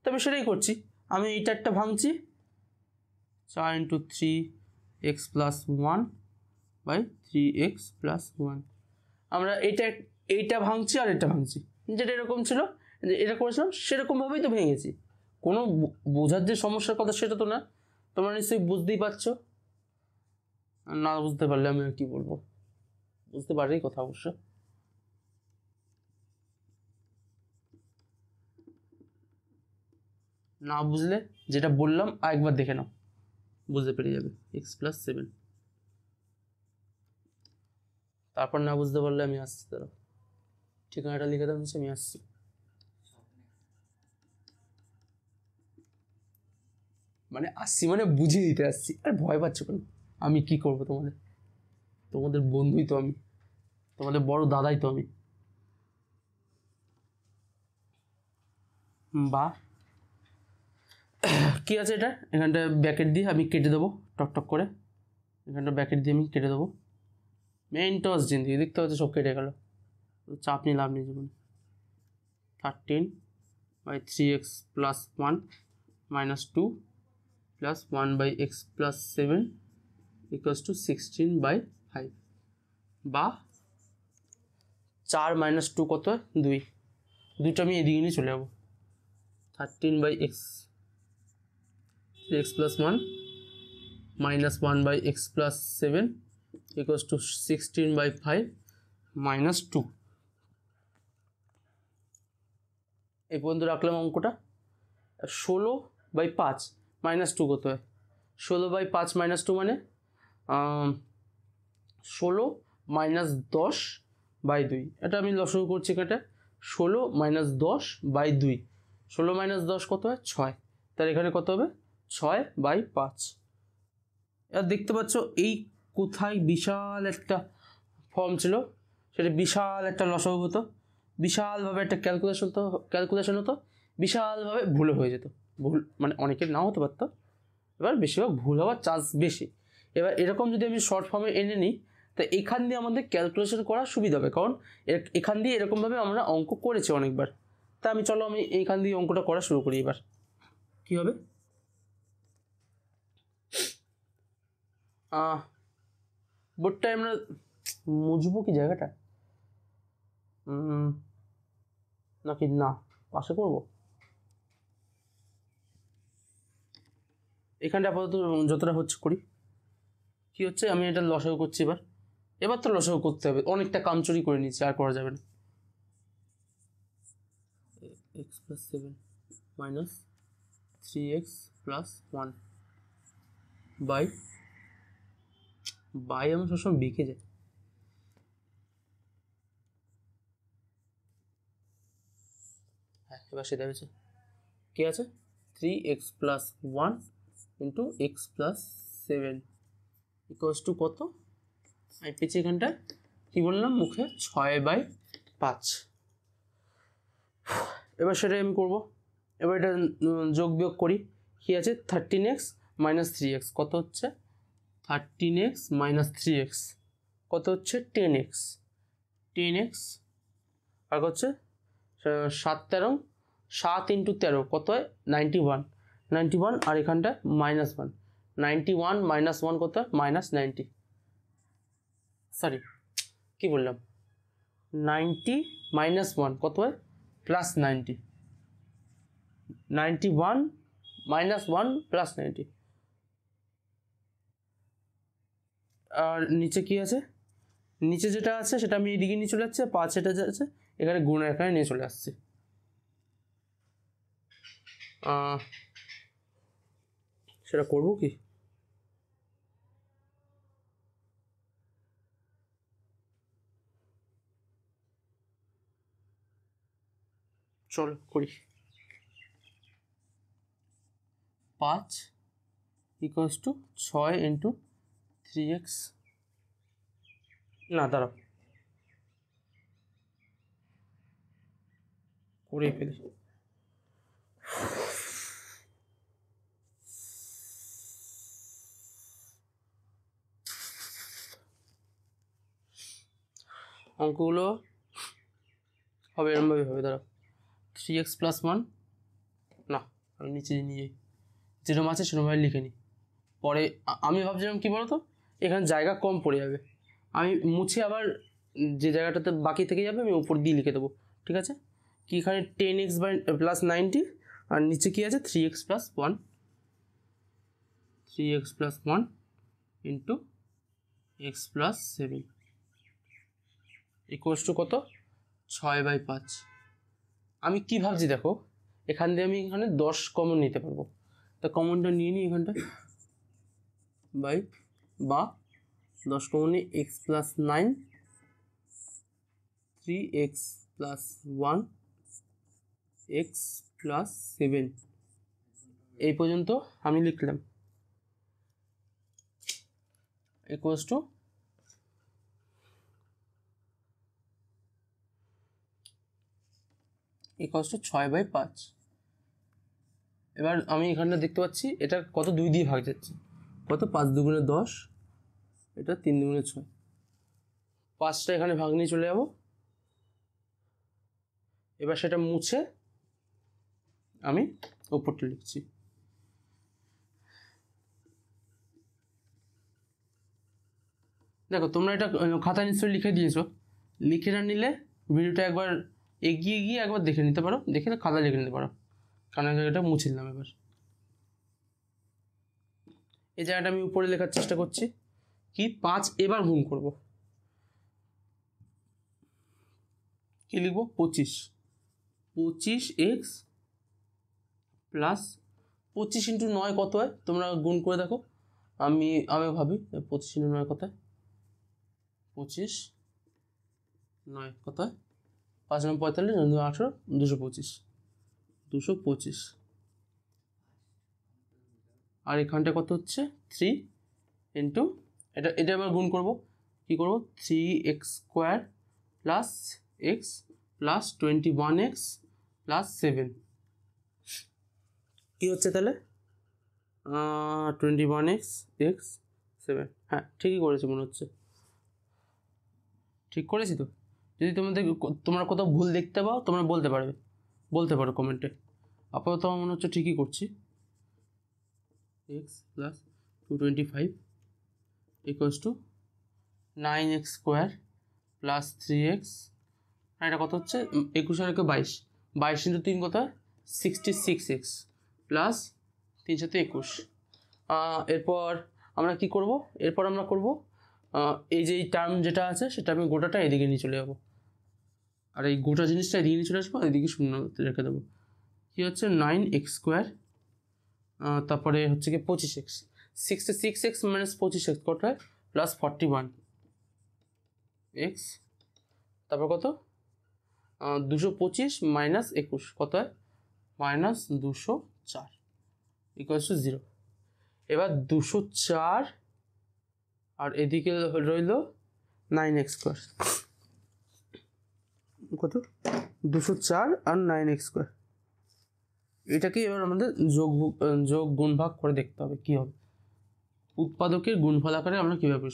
তবে সেটাই করছি। আমি এইটা একটা ভাঙছি, 4 into 3x plus 1 by 3x plus 1। আমরা এইটা ভাঙছি আর এটা ভাঙছি, যেটা এরকম ছিল, এটা করেছিলাম সেরকমভাবেই তো ভেঙেছি। কোনো বোঝার যে সমস্যার কথা সেটা তো না, তোমরা নিশ্চয়ই বুঝতেই পারছো। না বুঝতে পারলে আমি আর কি বলবো, বুঝতে পারলেই কথা অবশ্য। না বুঝলে যেটা বললাম আরেকবার দেখে নাও, বুঝতে পেরে যাবে, এক্স প্লাস 7। তারপর না বুঝতে পারলে আমি আসছি, তারা ঠিকানাটা লিখে দাও নিচে, আমি আসছি। মানে আসছি মানে বুঝিয়ে দিতে আসছি, আর ভয় পাচ্ছ কেন? আমি কি করবো তোমাদের বন্ধুই তো আমি, তোমাদের বড় দাদাই তো আমি। বা কি আছে এটা, এখানটা ব্যাকেট দিয়ে আমি কেটে দেবো টক করে, এখানটা ব্যাকেট দিয়ে আমি কেটে দেবো। মেইন টস জিন্দি দেখতে হচ্ছে, সব কেটে গেল, চাপ নিয়ে লাভ নেই জীবনে। 13 by 3x plus 1 minus 2 plus 1 by x plus 7 equals to 16 by 5। বা 4 মাইনাস 2 কত হয়, 2। দুটো আমি এদিকে নিয়ে চলে যাবো, 13 by x plus 1 minus 1 by x plus 7 equals to 16 by 5 minus 2। এই পর্যন্ত রাখলাম অঙ্কটা। 16 বাই 5 মাইনাস 2 কত হয়, 16 বাই 5 মাইনাস 2 মানে 16 মাইনাস 10 বাই 2। এটা আমি লসাগু করছি এখানটা, 16 মাইনাস 10 বাই 2। 16 মাইনাস 10 কত হয়, 6। তার এখানে কত হবে, 6 বাই 5। এবার দেখতে পাচ্ছ এই কোথায় বিশাল একটা ফর্ম ছিল, সেটা বিশাল একটা লসাগু হতো, বিশালভাবে একটা ক্যালকুলেশন হতো, বিশালভাবে ভুল হয়ে যেত। ভুল মানে অনেকের নাও হতে পারতো, এবার বেশিরভাগ ভুল হওয়ার চান্স বেশি। এবার এরকম যদি আমি শর্ট ফর্মে এনে নিই, তো এখান দিয়ে আমাদের ক্যালকুলেশন করা সুবিধা হবে, কারণ এখান দিয়ে এরকমভাবে আমরা অঙ্ক করেছি অনেকবার। তা আমি এইখান দিয়ে অঙ্কটা করা শুরু করি। এবার কী হবে, বোর্ডটায় আমরা মুছবো কি জায়গাটা, নাকি না পাশে করবো, এখানটা আপাতত যতটা হচ্ছে করি। কি হচ্ছে, আমি এটা লসাগু করছি। এবার তো লসাগু করতে হবে, অনেকটা কামচুরি করে নিচ্ছি, আর করা যাবে না। X plus 7 minus 3x plus 1 by আমি সবসময় বিকে যাই। হ্যাঁ এবার সেটা হয়েছে, কি আছে, 3x plus 1 into x plus 7 equals two কত, আমি পেয়েছি এখানটা কী বললাম মুখে 6/5। এবার সেটাই আমি করবো। এবার এটা যোগ বিয়োগ করি। কী আছে 13x - 3x কত হচ্ছে 13x - 3x কত হচ্ছে 10x 10x আর হচ্ছে 7 13 7 × 13 কত হয় 91 91 আর এখানটা -1 91 - 1 কত হয় -90 সরি কী বললাম 90 - 1 কত হয় +90 91 - 1 +90 আর নিচে কি আছে নিচে যেটা আছে সেটা আমি এদিকে নিয়ে চলে যাচ্ছে 5 এটা যে আছে এখানে গুণের এখানে নিয়ে চলে আসছে সেটা করবো কি চলো করি 5 = 6 × 3x না দাঁড়াও করে ফেলি অঙ্কগুলো হবে এরমভাবে হবে দাঁড়াও 3x + 1 না আমি নিচে নিয়ে যাই যেরকম আছে সেরকমভাবে লিখে নিই পরে আমি ভাবছিলাম কী বলতো এখানে জায়গা কম পড়ে যাবে আমি মুছে আবার যে জায়গাটাতে বাকি থেকে যাবে আমি উপর দিয়ে লিখে দেবো ঠিক আছে কি এখানে 10x + 90 আর নিচে কী আছে 3x + 1 3x + 1 × x + 7 = কত 6/5 আমি কি ভাবছি দেখো এখান দিয়ে আমি এখানে 10 কমন নিতে পারবো তা কমনটা নিয়ে নিই এখানটা বা 10 কমন নিই x + 9 3x + 1 x + 7 এই পর্যন্ত আমি লিখলাম = 6/5 এবার আমি এখানটা দেখতে পাচ্ছি এটা কত 2 দিয়ে ভাগ যাচ্ছে কত 5 × 2 = 10 এটা 3 × 2 = 6 5টা এখানে ভাগ নিয়ে চলে যাব এবার সেটা মুছে আমি উপরটা লিখছি দেখো তোমরা এটা খাতা নিশ্চয়ই লিখে দিয়েছো লিখে না নিলে ভিডিওটা একবার এগিয়ে গিয়ে একবার দেখে নিতে পারো দেখে খাতা লিখে নিতে পারো কারণ এটা মুছে দিলাম এবার এই জায়গাটা আমি উপরে লেখার চেষ্টা করছি কি 5 এবার গুণ করব কি লিখবো 25 25x + 25 × 9 কত হয় তোমরা গুণ করে দেখো আমি ভাবি 25 × 9 কত হয় 25 9 কত হয় 5 × 9 45 9 × 18 225 225 আর এখানটা কত হচ্ছে 3 × এটা আবার গুণ করব কি করব 3x² + x + 21x + 7 কি হচ্ছে তাহলে 21x x 7 হ্যাঁ ঠিকই করেছি মনে হচ্ছে ঠিক করেছি তো যদি তোমরা কোথাও ভুল দেখতে পাও তোমরা বলতে পারো কমেন্টে আপাতত আমার মনে হচ্ছে ঠিকই করছি x + 225 = 9x² + 3x এটা কত হচ্ছে 21 আর 22 22 × 3 কত হয় 66x + 3 × 21 এরপর আমরা কি করব এরপর আমরা করব এই যে এই টার্ম যেটা আছে সেটা আমি গোটাটা এদিকে নিয়ে চলে যাব আর এই গোটা জিনিসটা এদিকে নিয়ে চলে আসবো এদিকে শূন্য রেখে দেবো কী হচ্ছে 9x² তারপরে হচ্ছে কি 25x 66x - 25x কত হয় +41 x তারপর কত 225 - 21 কত হয় -204 = 0 এবার 204 আর এদিকে রইল 9x²। কত? 204 আর 9x²। এটাকে এবার আমাদের যোগ গুণ ভাগ করে দেখতে হবে কী হবে। উৎপাদকের গুণফল আকারে আমরা কীভাবে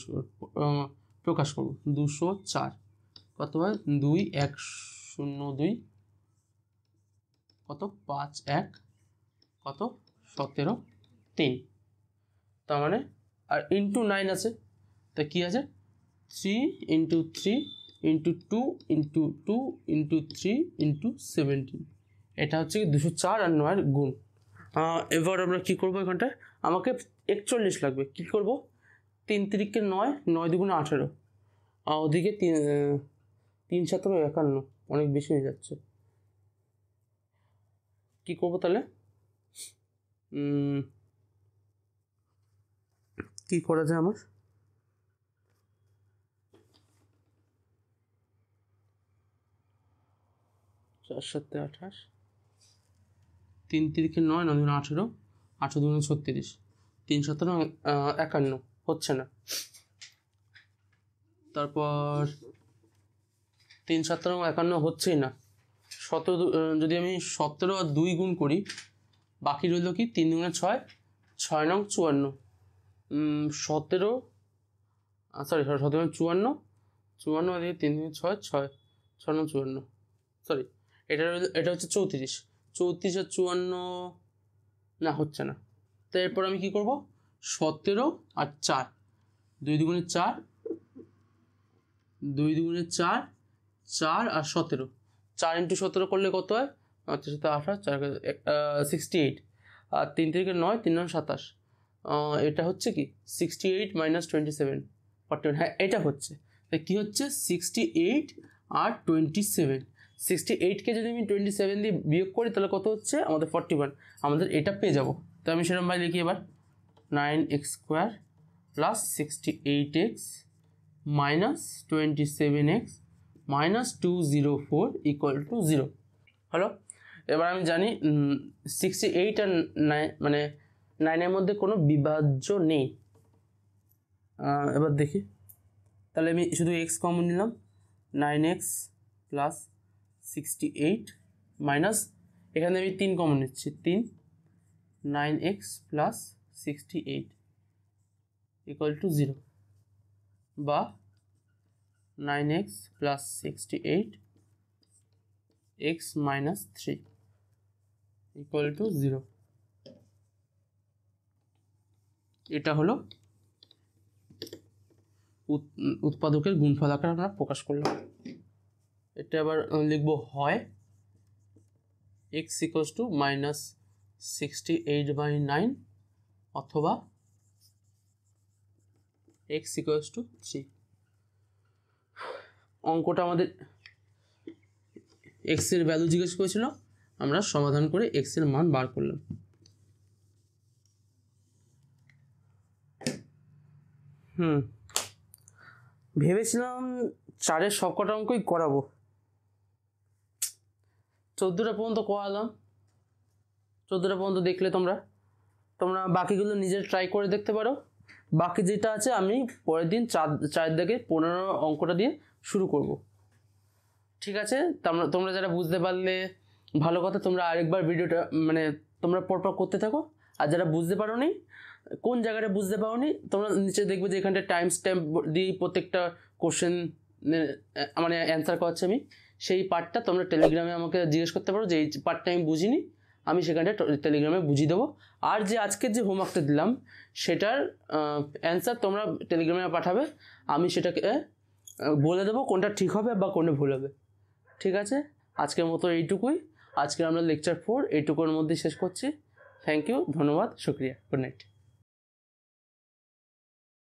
প্রকাশ করব? 204 কত হয়? 2102 কত? 51 কত? 17 3। তার মানে আর ইন্টু 9 আছে, তা কী আছে? 3 × 3 × 2 × 2 × 3 × 17। এটা হচ্ছে কি 204 আর 9 গুণ। এবার আমরা কী করবো? এখানটায় আমাকে 41 লাগবে। কী করব? 3 × 3 = 9, 9 × 2 = 18। ওদিকে 3 × 7 = 51, অনেক বেশি হয়ে যাচ্ছে। কী করবো তাহলে? কী করা যায় আমার? 4 × 7 = 28, 3 × 3 = 9, 9 × 2 = 18, 18 × 2 = 36, 3 × 7 = 51, হচ্ছে না। তারপর 3 × 7 = 51 হচ্ছেই না। 17 যদি আমি 17 আর 2 গুণ করি, বাকি রইল কি? 3 × 6, 6 × 54, 17 সরি 17 × 54, 54 আর 3 × 6, 6 6 × 54, সরি এটা হচ্ছে 34, 34 আর 54 না, হচ্ছে না। তো এরপর আমি কী করব? 17 আর 4, 2 × 2 = 4, 2 × 2 = 4, 4 আর 17, 4 × 17 করলে কত হয়? 28, 68, আর 3 × 3 = 9, 3 × 9 = 27। এটা হচ্ছে কি 68 - 27, 41। হ্যাঁ, এটা হচ্ছে। তাই কী হচ্ছে? 68 আর 27। 68কে যদি আমি 27 দিয়ে বিয়োগ করি তাহলে কত হচ্ছে? আমাদের 41। আমাদের এটা পেয়ে যাব। তো আমি সেরকমভাবে লিখি এবার 9x² + 68x - 27x - 204 = 0 হলো। এবার আমি জানি 68 আর 9 মানে 9-এর মধ্যে কোনো বিভাজ্য নেই। এবার দেখি, তাহলে আমি শুধু x কমন নিলাম। 9x + 68 মাইনাস, এখানে আমি 3 কমন নিচ্ছি, 3, 9x + 68 = 0, বা 9x + 68 x - 3 = 0। এটা হলো উৎপাদকের গুণফল আকারে আমরা প্রকাশ করলাম। এটা আবার লিখব হয় x = -68/9 অথবা x = 3। অঙ্কটা আমাদের x এর ভ্যালু জিজ্ঞেস করেছিল, আমরা সমাধান করে x এর মান বার করলাম। ভেবেছিলাম 4-এর সবকটা অঙ্কই করাবো, 14টা পর্যন্ত করালাম। 14টা পর্যন্ত দেখলে তোমরা বাকিগুলো নিজে ট্রাই করে দেখতে পারো। বাকি যেটা আছে আমি পরের দিন 4 থেকে 15 অঙ্কটা দিয়ে শুরু করব। ঠিক আছে? তোমরা যারা বুঝতে পারলে ভালো কথা, তোমরা আরেকবার ভিডিওটা তোমরা পরপর করতে থাকো। আর যারা বুঝতে পারো নি, কোন জায়গাটা বুঝতে পারো নি, তোমরা নিচে দেখবে যে এখানটা টাইম স্ট্যাম্প দিয়ে প্রত্যেকটা কোশ্চেন অ্যান্সার করাচ্ছি আমি। সেই পার্টটা তোমরা টেলিগ্রামে আমাকে জিজ্ঞেস করতে পারো যে এই পার্টটা আমি বুঝিনি, আমি সেখানটা টেলিগ্রামে বুঝিয়ে দেবো। আর যে আজকের যে হোমওয়ার্কটা দিলাম সেটার অ্যান্সার তোমরা টেলিগ্রামে পাঠাবে, আমি সেটাকে বলে দেবো কোনটা ঠিক হবে বা কোনটা ভুল হবে। ঠিক আছে? আজকের মতো এইটুকুই। আজকে আমরা লেকচার 4 এইটুকুর মধ্যে শেষ করছি। থ্যাংক ইউ, ধন্যবাদ, শুক্রিয়া, গুড নাইট।